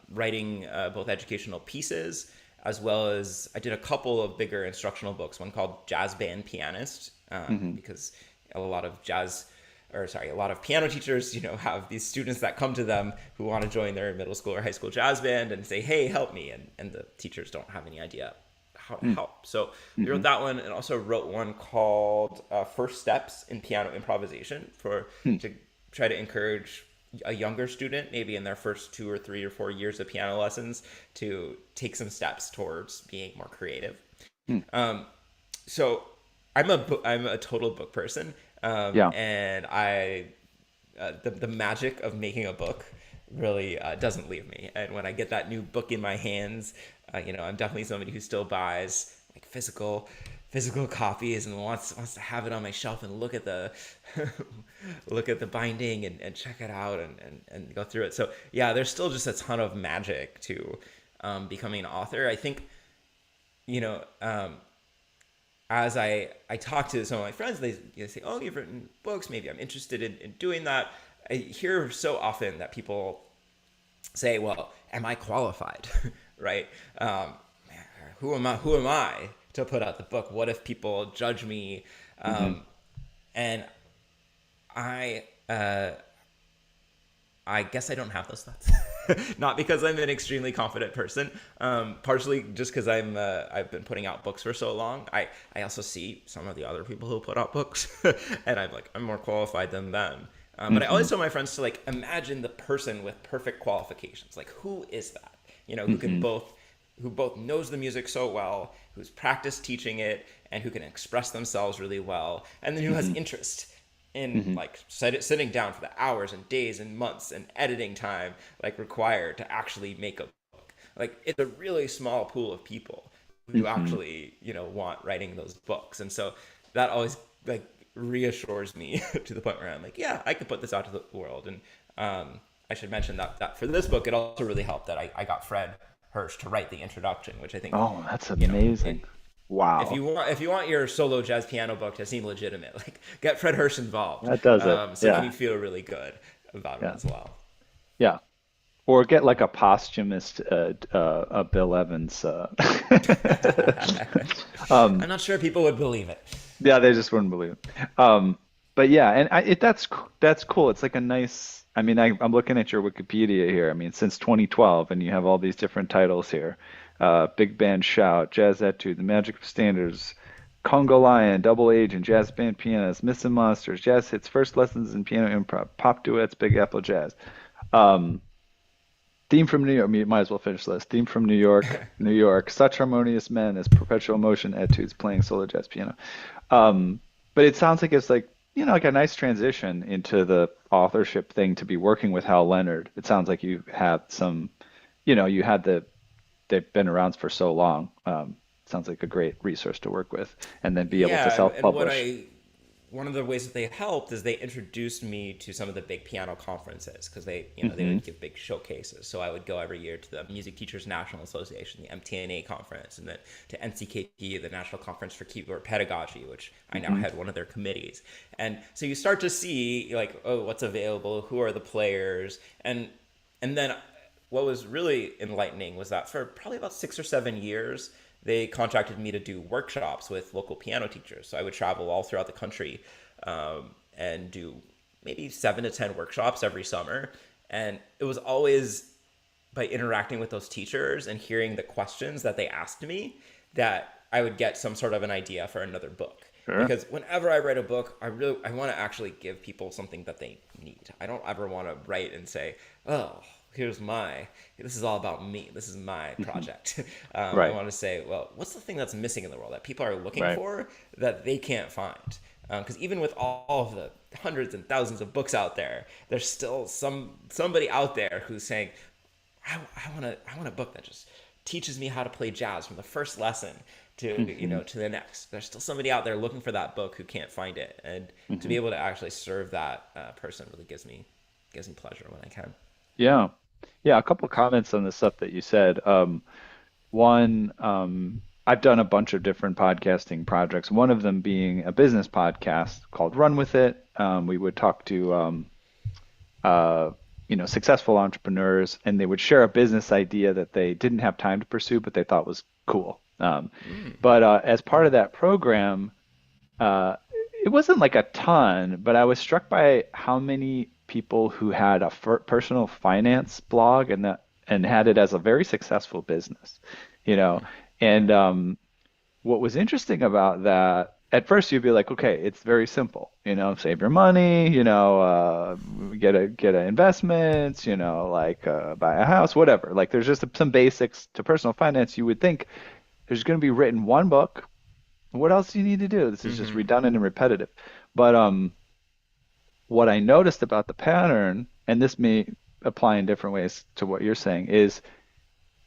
writing both educational pieces as well as I did a couple of bigger instructional books. One called Jazz Band Pianist, Hmm. because a lot of a lot of piano teachers, have these students that come to them who want to join their middle school or high school jazz band and say, "Hey, help me," and the teachers don't have any idea how to help. So we Hmm. wrote that one, and also wrote one called First Steps in Piano Improvisation Hmm. to try to encourage a younger student, maybe in their first 2 or 3 or 4 years of piano lessons, to take some steps towards being more creative. Hmm. So I'm a total book person, Yeah. and the magic of making a book really doesn't leave me. And when I get that new book in my hands, I'm definitely somebody who still buys like physical copies and wants to have it on my shelf and look at the look at the binding and check it out and go through it. So yeah, there's still just a ton of magic to becoming an author. I think you know as I talk to some of my friends, they say, "Oh, you've written books. Maybe I'm interested in doing that." I hear so often that people say, "Well, am I qualified?" Right? Who am I to put out the book? What if people judge me? Hmm. And I I guess I don't have those thoughts. Not because I'm an extremely confident person. Partially just because I've been putting out books for so long. I also see some of the other people who put out books, and I'm like I'm more qualified than them. But I always Hmm. tell my friends to like imagine the person with perfect qualifications. Like who is that? Hmm. Who both knows the music so well, who's practiced teaching it, and who can express themselves really well, and then who has Hmm. interest in Hmm. like sitting down for the hours and days and months and editing time like required to actually make a book. Like it's a really small pool of people who Hmm. actually want writing those books, and so that always like reassures me to the point where I'm like, yeah, I could put this out to the world. And I should mention that for this book, it also really helped that I got Fred Hersch to write the introduction, which I think Oh, that's it amazing. if Wow. you want your solo jazz piano book to seem legitimate, like get Fred Hersch involved, That does it. so you Yeah. can feel really good about it Yeah. as well. Yeah. Or get like a posthumous Bill Evans. I'm not sure people would believe it. Yeah, they just wouldn't believe it. But yeah, and that's cool. It's like a nice. I mean, I'm looking at your Wikipedia here. I mean, since 2012, and you have all these different titles here: Big Band Shout, Jazz Etude, The Magic of Standards, Congo Lion, Double Agent, Jazz Band Pianist, Myths and Monsters, Jazz Hits, First Lessons in Piano Improv, Pop Duets, Big Apple Jazz. Um, Theme from New York. Might as well finish this. Theme from New York, New York. Such harmonious men as perpetual motion etudes playing solo jazz piano. Um, but it sounds like it's like, like a nice transition into the authorship thing to be working with Hal Leonard. It sounds like you have some, you had they've been around for so long. sounds like a great resource to work with, and then be able to Yeah, and what self-publish. I one of the ways that they helped is they introduced me to some of the big piano conferences because they Hmm. would give big showcases. So I would go every year to the Music Teachers National Association, the MTNA conference, and then to NCKP, the National Conference for Keyboard Pedagogy, which I now Hmm. had one of their committees. And so you start to see like, oh, what's available, who are the players, and then what was really enlightening was that for probably about 6 or 7 years, they contracted me to do workshops with local piano teachers. So I would travel all throughout the country and do maybe 7 to 10 workshops every summer. And it was always by interacting with those teachers and hearing the questions that they asked me that I would get some sort of an idea for another book. Sure. Because whenever I write a book, I want to actually give people something that they need. I don't ever want to write and say, "Oh, this is all about me. This is my Hmm. project." I Right. want to say, "Well, what's the thing that's missing in the world that people are looking Right. for that they can't find?" Because even with all of the hundreds and thousands of books out there, there's still somebody out there who's saying, I want a book that just teaches me how to play jazz from the first lesson Hmm. to the next. There's still somebody out there looking for that book who can't find it, and to Hmm. be able to actually serve that person really gives me pleasure when I can. Yeah. Yeah, a couple comments on the stuff that you said. One, I've done a bunch of different podcasting projects, one of them being a business podcast called Run With It. We would talk to uh, successful entrepreneurs, and they would share a business idea that they didn't have time to pursue, but they thought was cool. Mm. But as part of that program, uh, it wasn't like a ton, but I was struck by how many people who had a personal finance blog and had it as a very successful business, you know. And what was interesting about that, at first you'd be like, okay, it's very simple, save your money, get a investments, like buy a house, whatever. Like there's just some basics to personal finance. You would think there's going to be written one book. What else do you need to do? This is just Mm-hmm. redundant and repetitive. But what I noticed about the pattern, and this may apply in different ways to what you're saying, is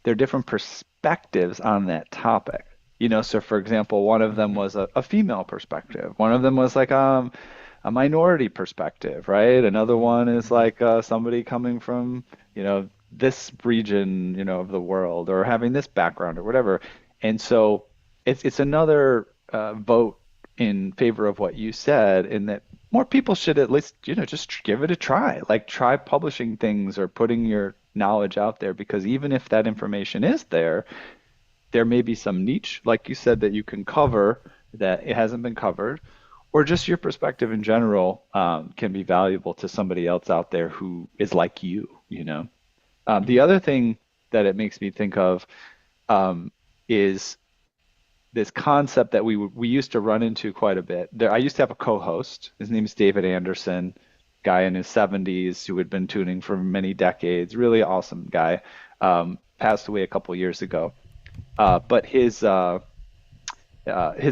there are different perspectives on that topic. So for example, one of them Mm-hmm. was a female perspective. One of them was like a minority perspective, right? Another one is Mm-hmm. like somebody coming from, this region, of the world or having this background or whatever. And so it's another vote in favor of what you said, in that more people should at least, just give it a try. Like try publishing things or putting your knowledge out there, because even if that information is there, there may be some niche, like you said, that you can cover that it hasn't been covered, or just your perspective in general can be valuable to somebody else out there who is like you. The other thing that it makes me think of is this concept that we used to run into quite a bit. I used to have a co-host. His name is David Anderson, guy in his 70s who had been tuning for many decades. Really awesome guy. Passed away a couple years ago. But his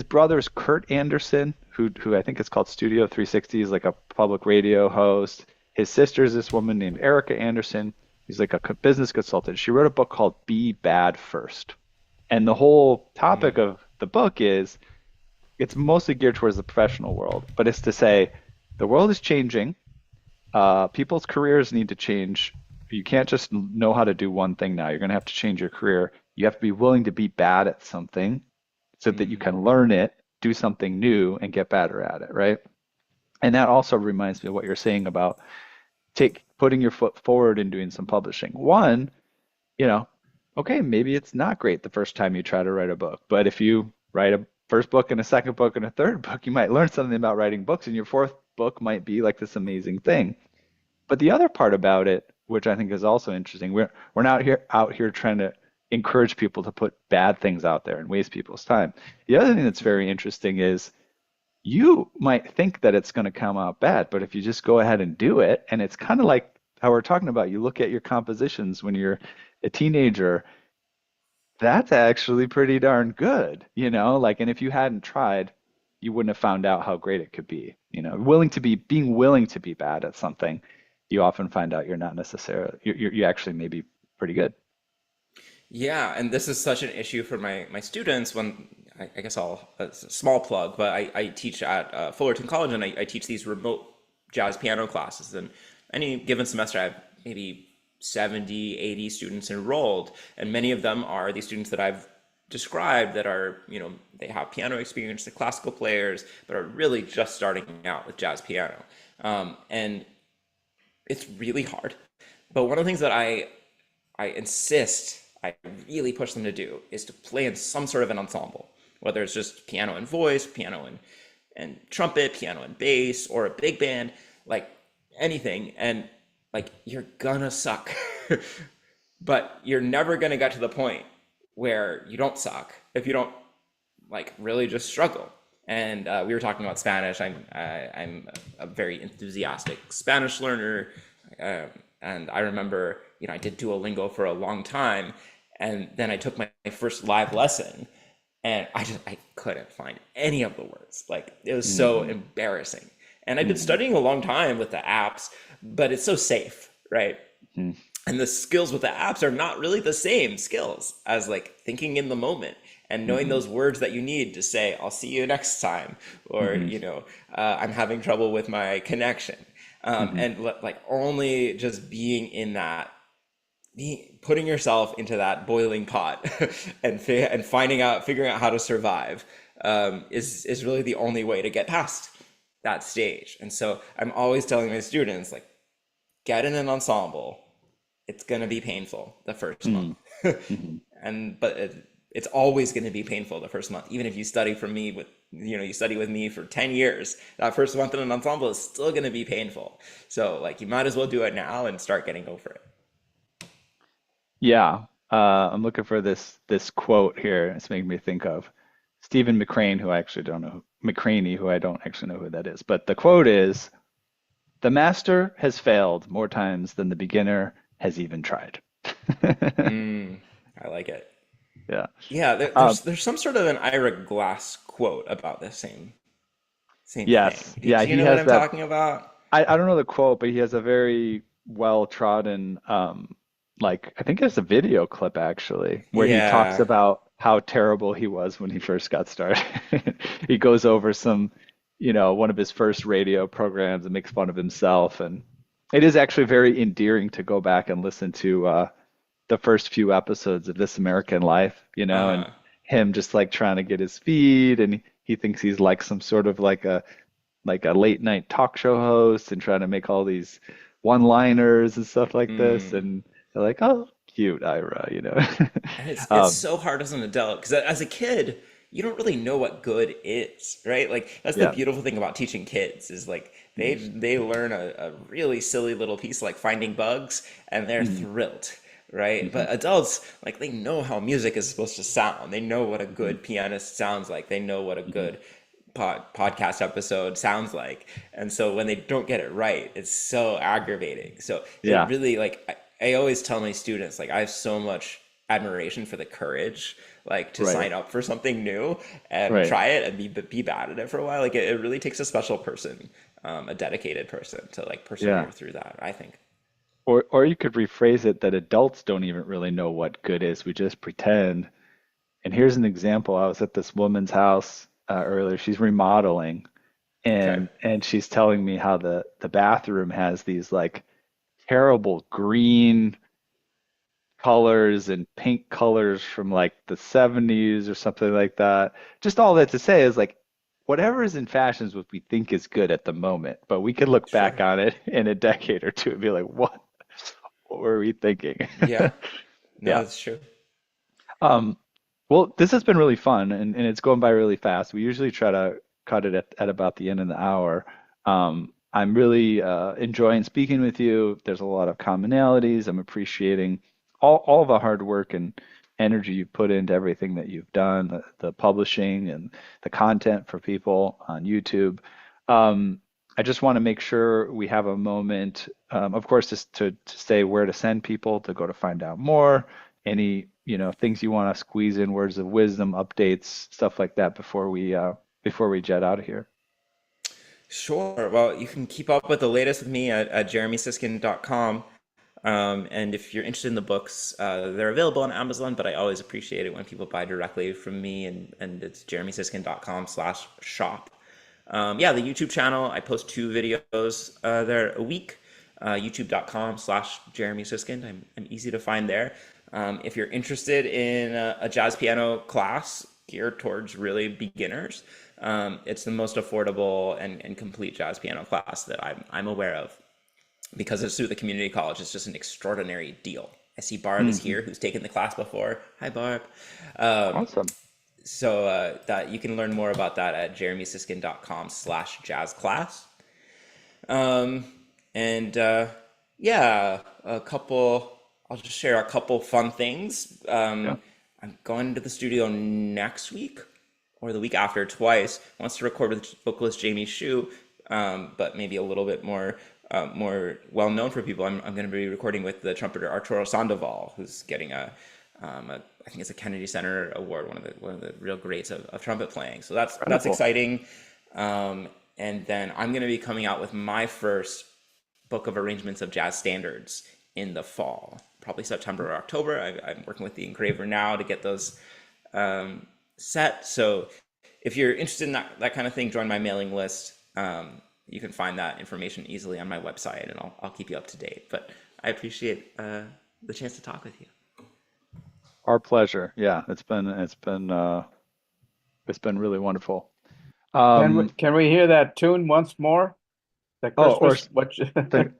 brother's Kurt Anderson, who I think is called Studio 360, is like a public radio host. His sister is this woman named Erica Anderson. He's like a business consultant. She wrote a book called Be Bad First. And the whole topic Mm-hmm. of the book is it's mostly geared towards the professional world, but it's to say the world is changing. People's careers need to change. You can't just know how to do one thing now. You're going to have to change your career. You have to be willing to be bad at something so that you Mm-hmm. can learn it, do something new, and get better at it, right? And that also reminds me of what you're saying about putting your foot forward and doing some publishing. One, you know, okay, maybe it's not great the first time you try to write a book, but if you write a first book and a second book and a third book, you might learn something about writing books, and your fourth book might be like this amazing thing. But the other part about it, which I think is also interesting, we're not out here trying to encourage people to put bad things out there and waste people's time. The other thing that's very interesting is you might think that it's going to come out bad, but if you just go ahead and do it, and it's kind of like how we're talking about, you look at your compositions when you're a teenager, that's actually pretty darn good, like, and if you hadn't tried, you wouldn't have found out how great it could be. Being willing to be bad at something, you often find out you're not necessarily, you actually may be pretty good. Yeah, and this is such an issue for my students when I guess I'll it's a small plug, but I teach at Fullerton College and I teach these remote jazz piano classes. And any given semester, I have maybe 70, 80 students enrolled, and many of them are these students that I've described that are, they have piano experience, the classical players, but are really just starting out with jazz piano. And it's really hard. But one of the things that I insist, I really push them to do is to play in some sort of an ensemble, whether it's just piano and voice, piano and trumpet, piano and bass, or a big band, like anything. And like you're gonna suck, but you're never gonna get to the point where you don't suck if you don't like really just struggle. And we were talking about Spanish. I'm a very enthusiastic Spanish learner, um, and I remember I did Duolingo for a long time, and then I took my first live lesson, and I couldn't find any of the words. Like it was so Mm, embarrassing. And I've been mm, studying a long time with the apps, but it's so safe, right? mm, And the skills with the apps are not really the same skills as like thinking in the moment and knowing mm, those words that you need to say I'll see you next time, or mm, I'm having trouble with my connection. mm. And like only just being in that, putting yourself into that boiling pot and figuring out how to survive, is really the only way to get past that stage. And so I'm always telling my students like, get in an ensemble. It's gonna be painful the first month, Mm, mhm. and it's always gonna be painful the first month. Even if you study from me with you study with me for 10 years, that first month in an ensemble is still gonna be painful. So like you might as well do it now and start getting over it. Yeah, I'm looking for this quote here. It's making me think of Stephen McCrane, who I actually don't know, McCraney, who I don't actually know who that is. But the quote is, "The master has failed more times than the beginner has even tried." Mm, I like it. Yeah. Yeah, Um, there's some sort of an Ira Glass quote about the same thing. yes. Yeah, Do you he know what has I'm that. talking about? I don't know the quote, but he has a very well trodden, like I think it's a video clip actually, where he talks Yeah. about how terrible he was when he first got started. He goes over one of his first radio programs and makes fun of himself, and it is actually very endearing to go back and listen to the first few episodes of This American Life, and Uh-huh. him just like trying to get his feed, and he thinks he's like some sort of like a late night talk show host and trying to make all these one-liners and stuff like this. Mm. And they're like, oh, cute, Ira. And it's Um, so hard as an adult because as a kid, you don't really know what good is, right? Like that's the yeah. beautiful thing about teaching kids is like they Mm, they learn a really silly little piece like finding bugs and they're mm, thrilled, right? mhm, But adults like they know how music is supposed to sound. They know what a mhm, good pianist sounds like. They know what a mhm. good podcast episode sounds like. And so when they don't get it right, it's so aggravating. So it Yeah, really like I always tell my students like I have so much admiration for the courage like to right, sign up for something new and right. try it and be bad at it for a while. Like it really takes a special person, a dedicated person to like Yeah. persevere through that, I think. Or you could rephrase it that adults don't even really know what good is. We just pretend. And here's an example. I was at this woman's house earlier. She's remodeling, Okay. and she's telling me how the bathroom has these like terrible green colors and pink colors from like the 70s or something like that. Just all that to say is like whatever is in fashion is what we think is good at the moment, but we could look back Sure. on it in a decade or two and be like, what were we thinking? Yeah. No, Yeah. that's true. Um, well, this has been really fun and it's going by really fast. We usually try to cut it at about the end of the hour. I'm really enjoying speaking with you. There's a lot of commonalities. I'm appreciating all the hard work and energy you've put into everything that you've done, the publishing and the content for people on YouTube. Um, I just want to make sure we have a moment, of course, just to say where to send people to go to find out more, any, things you want to squeeze in, words of wisdom, updates, stuff like that before we jet out of here. Sure. Well, you can keep up with the latest with me at jeremysiskind.com. And if you're interested in the books, they're available on Amazon, but I always appreciate it when people buy directly from me, and it's jeremysiskind.com/shop. Yeah, the YouTube channel, I post 2 videos there a week. YouTube.com/Jeremy Siskind. I'm easy to find there. If you're interested in a jazz piano class geared towards really beginners, it's the most affordable and complete jazz piano class that I'm aware of, because it's through the community college. It's just an extraordinary deal. I see Barb is Hmm. here, who's taken the class before. Hi, Barb. Um, Awesome. so that you can learn more about that at jeremysiskind.com/jazz class. Um, and yeah, a couple. I'll just share a couple fun things. Yeah. I'm going to the studio next week or the week after twice. Wants to record with vocalist Jamie Shu, but maybe a little bit more well known for people. I'm going to be recording with the trumpeter Arturo Sandoval, who's getting I think it's a Kennedy Center Award, one of the real greats of trumpet playing. So that's Incredible. exciting. And then I'm going to be coming out with my first book of arrangements of jazz standards in the fall, probably September or October. I'm working with the engraver now to get those set. So if you're interested in that kind of thing, join my mailing list. You can find that information easily on my website, and I'll keep you up to date. But I appreciate the chance to talk with you. Our pleasure. Yeah, it's been really wonderful. Um, Can we hear that tune once more? The oh, Christmas, what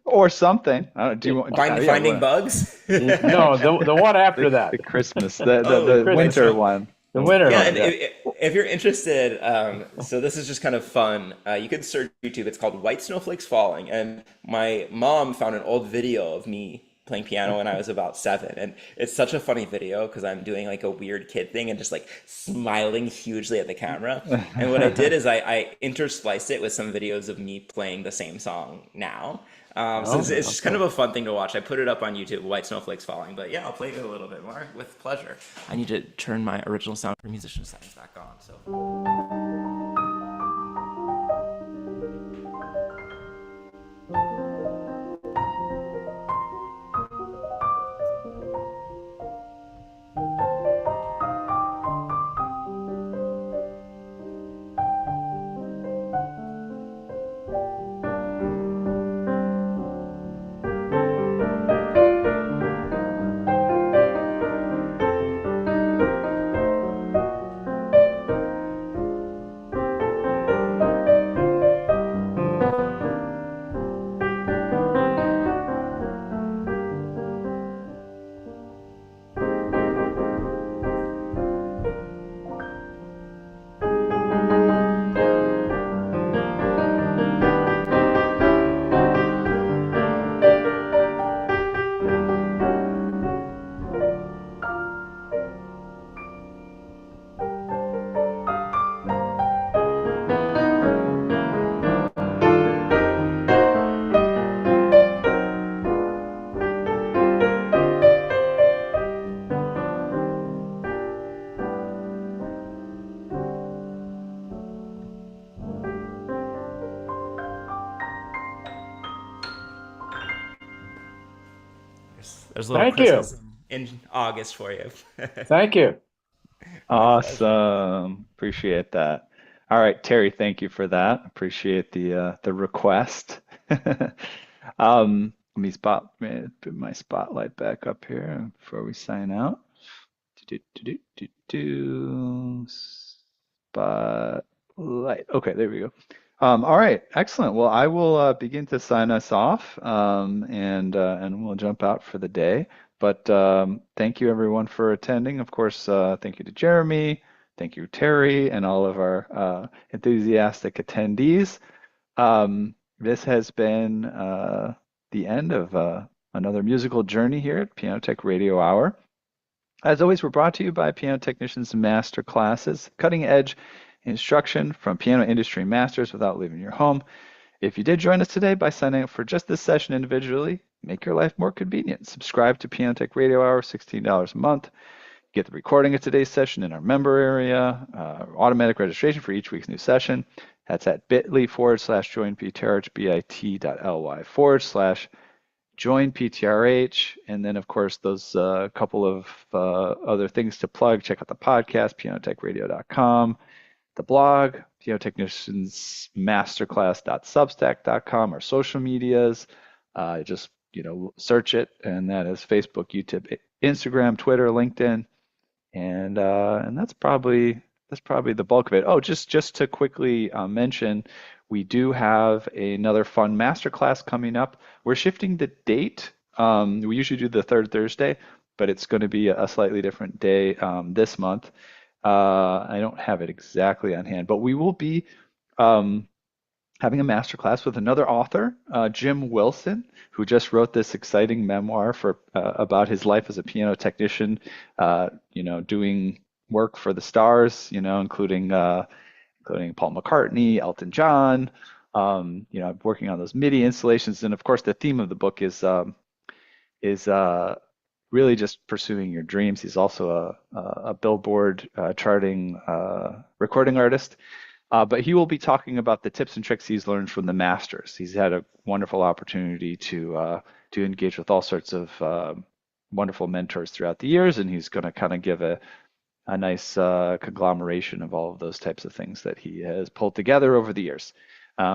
or something. Do you want? Yeah, Finding bugs. no, the one after that. the Christmas, Oh, The the Christmas winter one. one. The winter Yeah, one, and yeah. if you're interested, so this is just kind of fun. You can search YouTube. It's called White Snowflakes Falling, and my mom found an old video of me playing piano when I was about 7, and it's such a funny video because I'm doing like a weird kid thing and just like smiling hugely at the camera. And what I did is I interspliced it with some videos of me playing the same song now. So Oh, it's just kind okay. of a fun thing to watch. I put it up on YouTube, White Snowflakes Falling. But yeah, I'll play it a little bit more with pleasure. I need to turn my original sound for musician settings back on. So. There's a little Thank you. Christmas in August for you. Thank you. My pleasure. Awesome. Appreciate that. All right, Terry, thank you for that. Appreciate the request. Put my spotlight back up here before we sign out. Do, do, do, do, do. Spotlight. Okay, there we go. All right, excellent. Well, I will begin to sign us off, and we'll jump out for the day. But thank you everyone for attending. Of course, thank you to Jeremy, thank you Terry, and all of our enthusiastic attendees. This has been the end of another musical journey here at Piano Tech Radio Hour. As always, we're brought to you by Piano Technicians Master Classes, cutting edge instruction from piano industry masters without leaving your home. If you did join us today by signing up for just this session individually, make your life more convenient. Subscribe to Piano Tech Radio Hour, $16 a month. Get the recording of today's session in our member area, automatic registration for each week's new session. That's at bit.ly/join bit.ly/ join PTRH, and then of course those couple of other things to plug. Check out the podcast, pianotechradio.com, the blog, pianotechniciansmasterclass.substack.com, our social medias. Just search it, and that is Facebook, YouTube, Instagram, Twitter, LinkedIn, and that's probably the bulk of it. Oh, just to quickly mention, we do have another fun masterclass coming up. We're shifting the date. We usually do the third Thursday, but it's going to be a slightly different day this month. I don't have it exactly on hand, but we will be um, having a masterclass with another author, Jim Wilson, who just wrote this exciting memoir for about his life as a piano technician, doing work for the stars, including Paul McCartney, Elton John, working on those MIDI installations, and of course the theme of the book is really just pursuing your dreams. He's also a Billboard charting recording artist. But he will be talking about the tips and tricks he's learned from the masters. He's had a wonderful opportunity to engage with all sorts of wonderful mentors throughout the years, and he's going to kind of give a nice conglomeration of all of those types of things that he has pulled together over the years.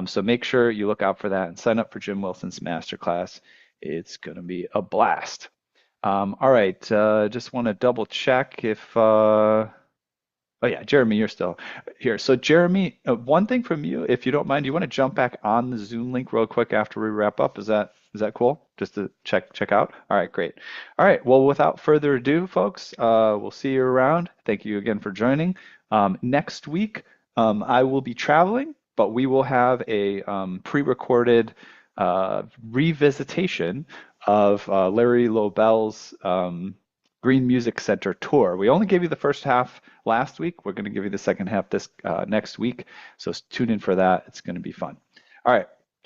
So make sure you look out for that and sign up for Jim Wilson's masterclass. It's going to be a blast. All right, just want to double check if oh yeah, Jeremy, you're still here. So Jeremy, one thing from you, if you don't mind, do you want to jump back on the Zoom link real quick after we wrap up? Is that cool? Just to check out. All right, great. All right, well, without further ado, folks, we'll see you around. Thank you again for joining. Next week, I will be traveling, but we will have a pre-recorded revisitation of Larry Lobel's Green Music Center tour. We only gave you the first half last week. We're going to give you the second half this next week. So tune in for that. It's going to be fun. All right.